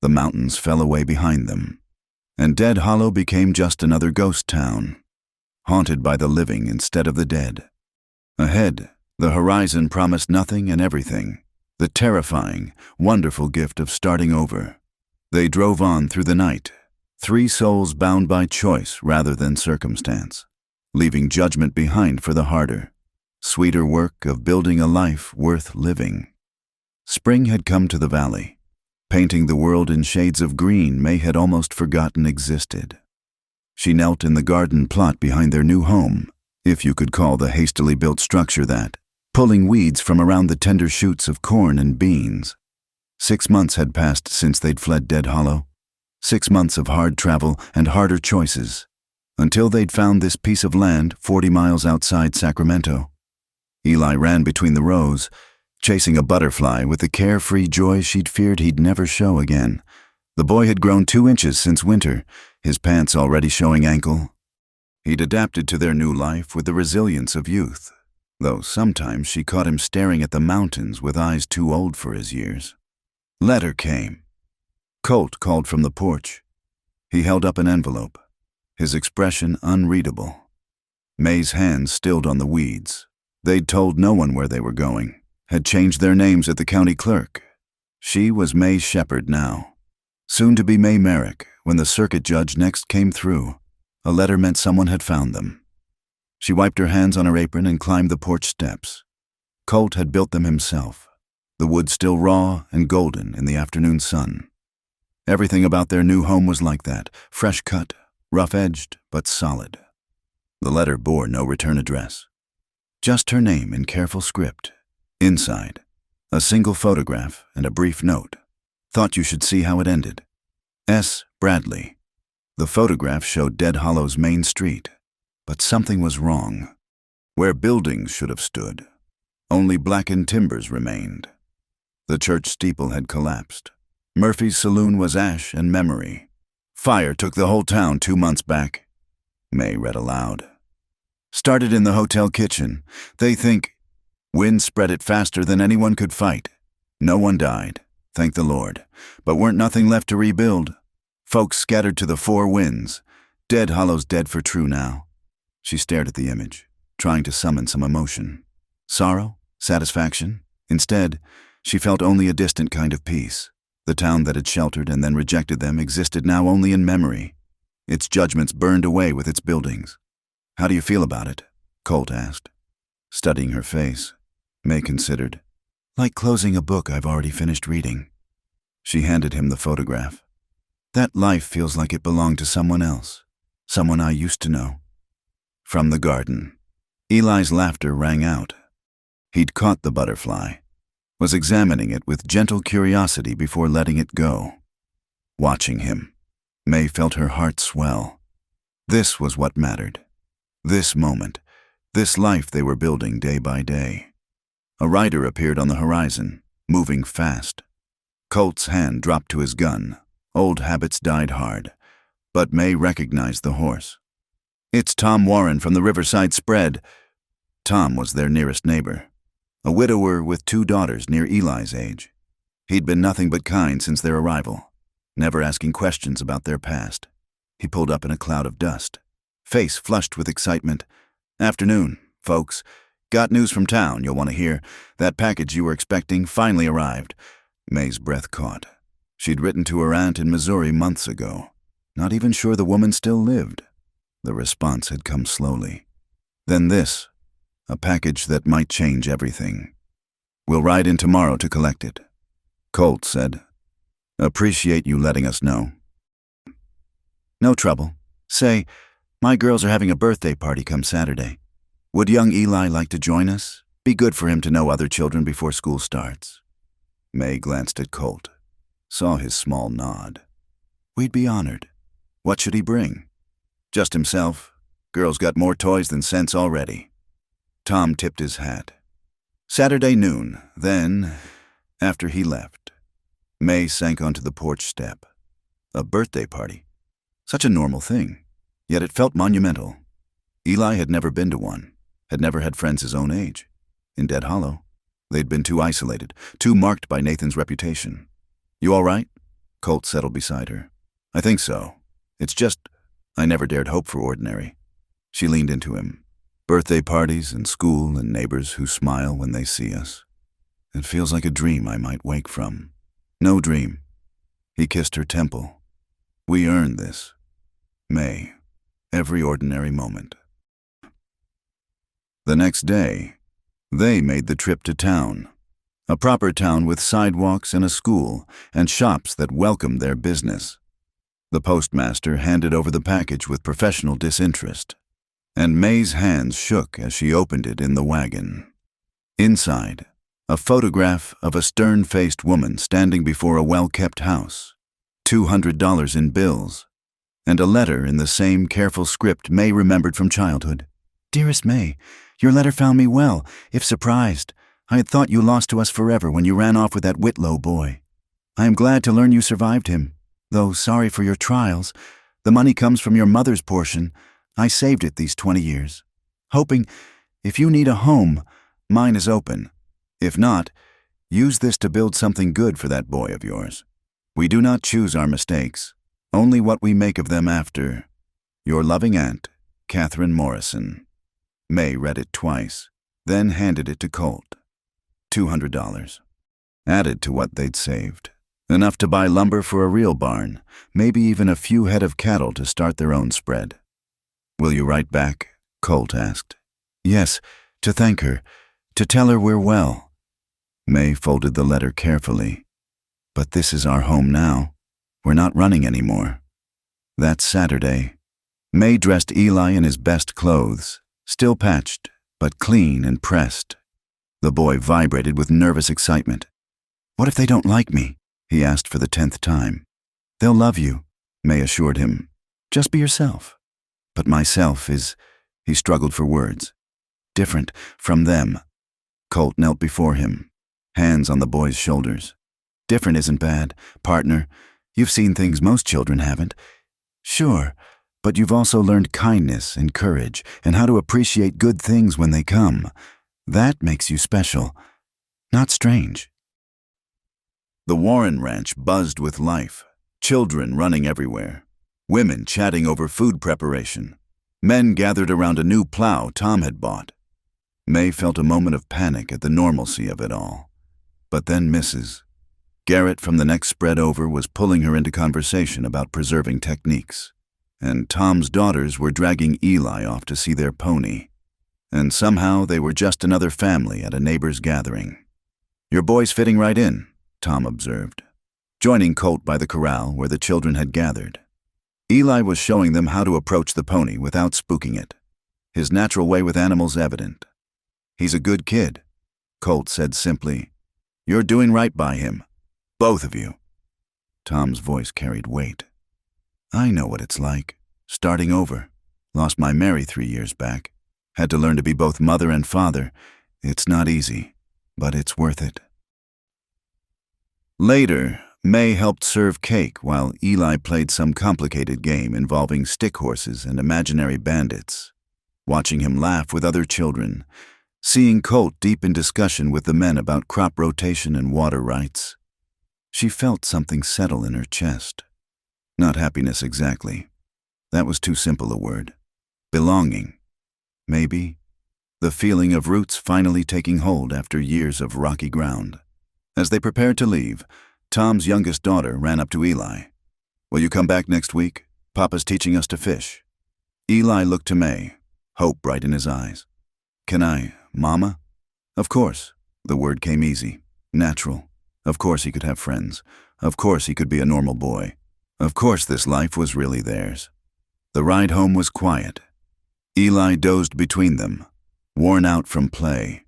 The mountains fell away behind them, and Dead Hollow became just another ghost town, haunted by the living instead of the dead. Ahead, the horizon promised nothing and everything, the terrifying, wonderful gift of starting over. They drove on through the night, 3 souls bound by choice rather than circumstance, leaving judgment behind for the harder, sweeter work of building a life worth living. Spring had come to the valley, painting the world in shades of green May had almost forgotten existed. She knelt in the garden plot behind their new home, if you could call the hastily built structure that, pulling weeds from around the tender shoots of corn and beans. 6 months had passed since they'd fled Dead Hollow. 6 months of hard travel and harder choices, until they'd found this piece of land 40 miles outside Sacramento. Eli ran between the rows, chasing a butterfly with the carefree joy she'd feared he'd never show again. The boy had grown 2 inches since winter, his pants already showing ankle. He'd adapted to their new life with the resilience of youth, though sometimes she caught him staring at the mountains with eyes too old for his years. Letter came. Colt called from the porch. He held up an envelope, his expression unreadable. May's hands stilled on the weeds. They'd told no one where they were going, had changed their names at the county clerk. She was May Shepherd now. Soon to be May Merrick, when the circuit judge next came through. A letter meant someone had found them. She wiped her hands on her apron and climbed the porch steps. Colt had built them himself, the wood still raw and golden in the afternoon sun. Everything about their new home was like that, fresh cut, rough-edged, but solid. The letter bore no return address. Just her name in careful script. Inside, a single photograph and a brief note. Thought you should see how it ended. S. Bradley. The photograph showed Dead Hollow's main street, but something was wrong. Where buildings should have stood, only blackened timbers remained. The church steeple had collapsed. Murphy's saloon was ash and memory. Fire took the whole town 2 months back. May read aloud. Started in the hotel kitchen. They think wind spread it faster than anyone could fight. No one died, thank the Lord, but weren't nothing left to rebuild. Folks scattered to the 4 winds. Dead Hollow's dead for true now. She stared at the image, trying to summon some emotion. Sorrow? Satisfaction? Instead, she felt only a distant kind of peace. The town that had sheltered and then rejected them existed now only in memory. Its judgments burned away with its buildings. How do you feel about it? Colt asked. Studying her face, May considered. Like closing a book I've already finished reading. She handed him the photograph. That life feels like it belonged to someone else, someone I used to know. From the garden, Eli's laughter rang out. He'd caught the butterfly, was examining it with gentle curiosity before letting it go. Watching him, May felt her heart swell. This was what mattered. This moment, this life they were building day by day. A rider appeared on the horizon, moving fast. Colt's hand dropped to his gun. Old habits died hard, but May recognized the horse. It's Tom Warren from the Riverside Spread. Tom was their nearest neighbor, a widower with 2 daughters near Eli's age. He'd been nothing but kind since their arrival, never asking questions about their past. He pulled up in a cloud of dust, face flushed with excitement. Afternoon, folks. Got news from town you'll want to hear. That package you were expecting finally arrived. May's breath caught. She'd written to her aunt in Missouri months ago, not even sure the woman still lived. The response had come slowly. Then this, a package that might change everything. We'll ride in tomorrow to collect it. Colt said, Appreciate you letting us know. No trouble. Say, my girls are having a birthday party come Saturday. Would young Eli like to join us? Be good for him to know other children before school starts. May glanced at Colt, saw his small nod. We'd be honored. What should he bring? Just himself. Girls got more toys than sense already. Tom tipped his hat. Saturday noon, then, after he left, May sank onto the porch step. A birthday party. Such a normal thing, yet it felt monumental. Eli had never been to one, had never had friends his own age. In Dead Hollow, they'd been too isolated, too marked by Nathan's reputation. You all right? Colt settled beside her. I think so. It's just, I never dared hope for ordinary. She leaned into him. Birthday parties and school and neighbors who smile when they see us. It feels like a dream I might wake from. No dream. He kissed her temple. We earned this. May. Every ordinary moment. The next day, they made the trip to town. A proper town with sidewalks and a school and shops that welcomed their business. The postmaster handed over the package with professional disinterest, and May's hands shook as she opened it in the wagon. Inside, a photograph of a stern-faced woman standing before a well-kept house, $200 in bills, and a letter in the same careful script May remembered from childhood. Dearest May, your letter found me well, if surprised. I had thought you lost to us forever when you ran off with that Whitlow boy. I am glad to learn you survived him, though sorry for your trials. The money comes from your mother's portion. I saved it these 20 years, hoping if you need a home, mine is open. If not, use this to build something good for that boy of yours. We do not choose our mistakes, only what we make of them after. Your loving aunt, Catherine Morrison. May read it twice, then handed it to Colt. $200. Added to what they'd saved. Enough to buy lumber for a real barn, maybe even a few head of cattle to start their own spread. Will you write back? Colt asked. Yes, to thank her, to tell her we're well. May folded the letter carefully. But this is our home now. We're not running anymore. That Saturday, May dressed Eli in his best clothes, still patched, but clean and pressed. The boy vibrated with nervous excitement. What if they don't like me? He asked for the 10th time. They'll love you, May assured him. Just be yourself. But myself is, he struggled for words, different from them. Colt knelt before him, hands on the boy's shoulders. Different isn't bad, partner. You've seen things most children haven't. Sure, but you've also learned kindness and courage and how to appreciate good things when they come. That makes you special, not strange. The Warren Ranch buzzed with life, children running everywhere, women chatting over food preparation, men gathered around a new plow Tom had bought. May felt a moment of panic at the normalcy of it all. But then Mrs. Garrett from the next spread over was pulling her into conversation about preserving techniques, and Tom's daughters were dragging Eli off to see their pony. And somehow they were just another family at a neighbor's gathering. Your boy's fitting right in, Tom observed, joining Colt by the corral where the children had gathered. Eli was showing them how to approach the pony without spooking it, his natural way with animals evident. He's a good kid, Colt said simply. You're doing right by him, both of you. Tom's voice carried weight. I know what it's like, starting over. Lost my Mary 3 years back. Had to learn to be both mother and father. It's not easy, but it's worth it. Later, May helped serve cake while Eli played some complicated game involving stick horses and imaginary bandits. Watching him laugh with other children, seeing Colt deep in discussion with the men about crop rotation and water rights, she felt something settle in her chest. Not happiness exactly. That was too simple a word. Belonging. Maybe. The feeling of roots finally taking hold after years of rocky ground. As they prepared to leave, Tom's youngest daughter ran up to Eli. Will you come back next week? Papa's teaching us to fish. Eli looked to May, hope bright in his eyes. Can I, Mama? Of course. The word came easy, natural. Of course he could have friends. Of course he could be a normal boy. Of course this life was really theirs. The ride home was quiet. Eli dozed between them, worn out from play.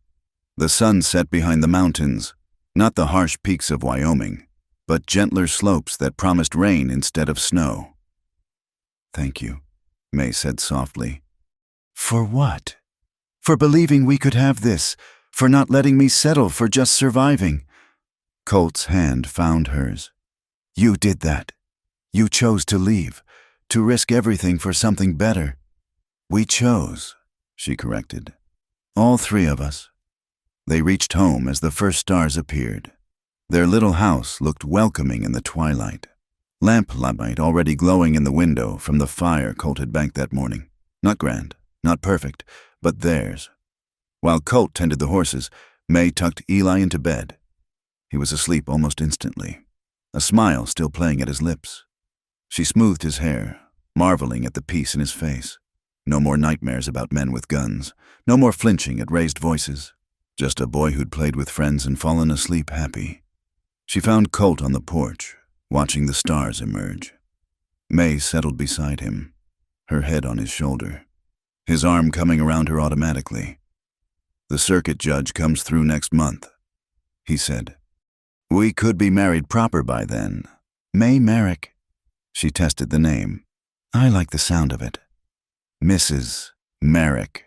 The sun set behind the mountains, not the harsh peaks of Wyoming, but gentler slopes that promised rain instead of snow. Thank you, May said softly. For what? For believing we could have this, for not letting me settle for just surviving. Colt's hand found hers. You did that. You chose to leave, to risk everything for something better. We chose, she corrected. All three of us. They reached home as the first stars appeared. Their little house looked welcoming in the twilight. Lamplight already glowing in the window from the fire Colt had banked that morning. Not grand, not perfect, but theirs. While Colt tended the horses, May tucked Eli into bed. He was asleep almost instantly, a smile still playing at his lips. She smoothed his hair, marveling at the peace in his face. No more nightmares about men with guns. No more flinching at raised voices. Just a boy who'd played with friends and fallen asleep happy. She found Colt on the porch, watching the stars emerge. May settled beside him, her head on his shoulder, his arm coming around her automatically. The circuit judge comes through next month, he said. We could be married proper by then. May Merrick. She tested the name. I like the sound of it. Mrs. Merrick.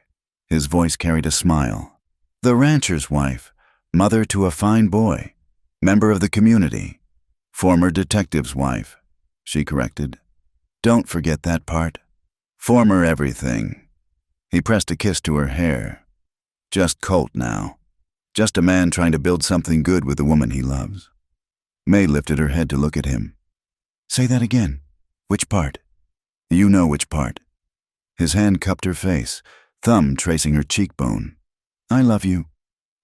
His voice carried a smile. The rancher's wife, Mother to a fine boy. Member of the community. Former detective's wife, she corrected. Don't forget that part. Former everything. He pressed a kiss to her hair. Just Colt now. Just a man trying to build something good with the woman he loves. May lifted her head to look at him. Say that again. Which part? You know which part. His hand cupped her face, thumb tracing her cheekbone. I love you.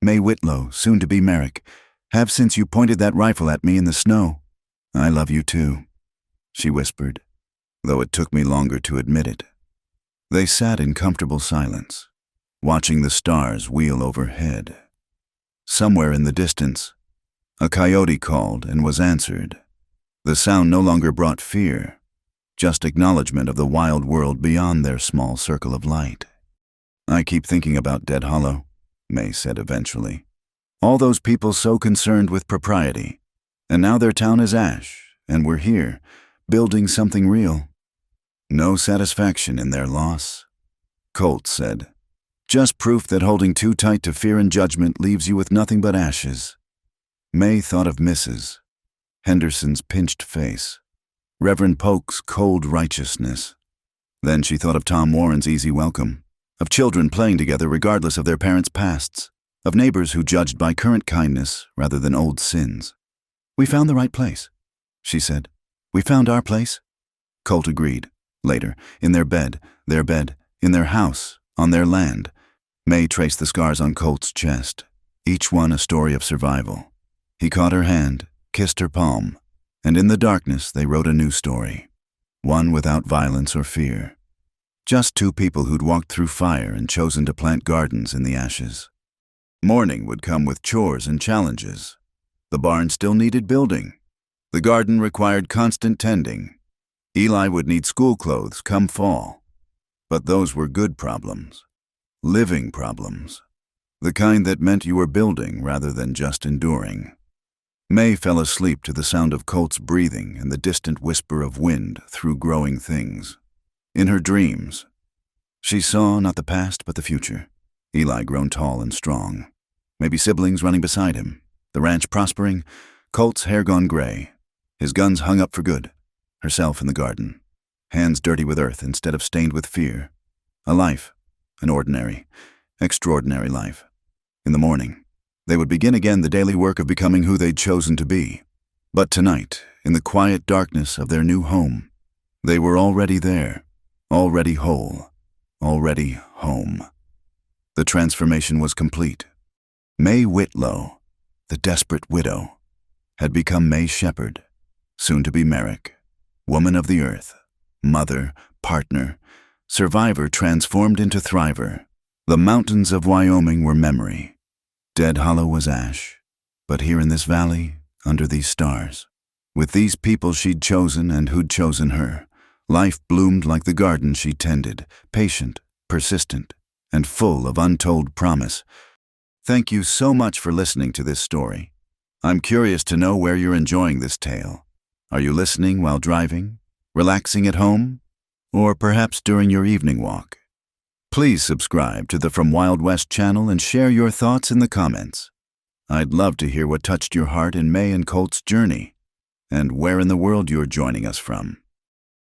May Whitlow, soon to be Merrick. Have since you pointed that rifle at me in the snow. I love you too, she whispered, though it took me longer to admit it. They sat in comfortable silence, watching the stars wheel overhead. Somewhere in the distance, a coyote called and was answered. The sound no longer brought fear, just acknowledgement of the wild world beyond their small circle of light. I keep thinking about Dead Hollow, May said eventually. All those people so concerned with propriety, and now their town is ash, and we're here, building something real. No satisfaction in their loss. Colt said, just proof that holding too tight to fear and judgment leaves you with nothing but ashes. May thought of Mrs. Henderson's pinched face, Reverend Polk's cold righteousness. Then she thought of Tom Warren's easy welcome, of children playing together regardless of their parents' pasts, of neighbors who judged by current kindness rather than old sins. We found the right place, she said. We found our place. Colt agreed. Later, in their bed, in their house, on their land. May traced the scars on Colt's chest, each one a story of survival. He caught her hand, kissed her palm, and in the darkness they wrote a new story, one without violence or fear. Just two people who'd walked through fire and chosen to plant gardens in the ashes. Morning would come with chores and challenges. The barn still needed building. The garden required constant tending. Eli would need school clothes come fall. But those were good problems. Living problems. The kind that meant you were building rather than just enduring. May fell asleep to the sound of Colt's breathing and the distant whisper of wind through growing things. In her dreams, she saw not the past but the future. Eli grown tall and strong. Maybe siblings running beside him. The ranch prospering. Colt's hair gone gray. His guns hung up for good. Herself in the garden. Hands dirty with earth instead of stained with fear. A life. An ordinary, extraordinary life. In the morning, they would begin again the daily work of becoming who they'd chosen to be. But tonight, in the quiet darkness of their new home, they were already there. Already whole. Already home. The transformation was complete. May Whitlow, the desperate widow, had become May Shepherd, soon to be Merrick, woman of the earth, mother, partner, survivor transformed into thriver. The mountains of Wyoming were memory. Dead Hollow was ash. But here in this valley, under these stars, with these people she'd chosen and who'd chosen her, life bloomed like the garden she tended, patient, persistent, and full of untold promise. Thank you so much for listening to this story. I'm curious to know where you're enjoying this tale. Are you listening while driving, relaxing at home, or perhaps during your evening walk? Please subscribe to the From Wild West channel and share your thoughts in the comments. I'd love to hear what touched your heart in May and Colt's journey, and where in the world you're joining us from.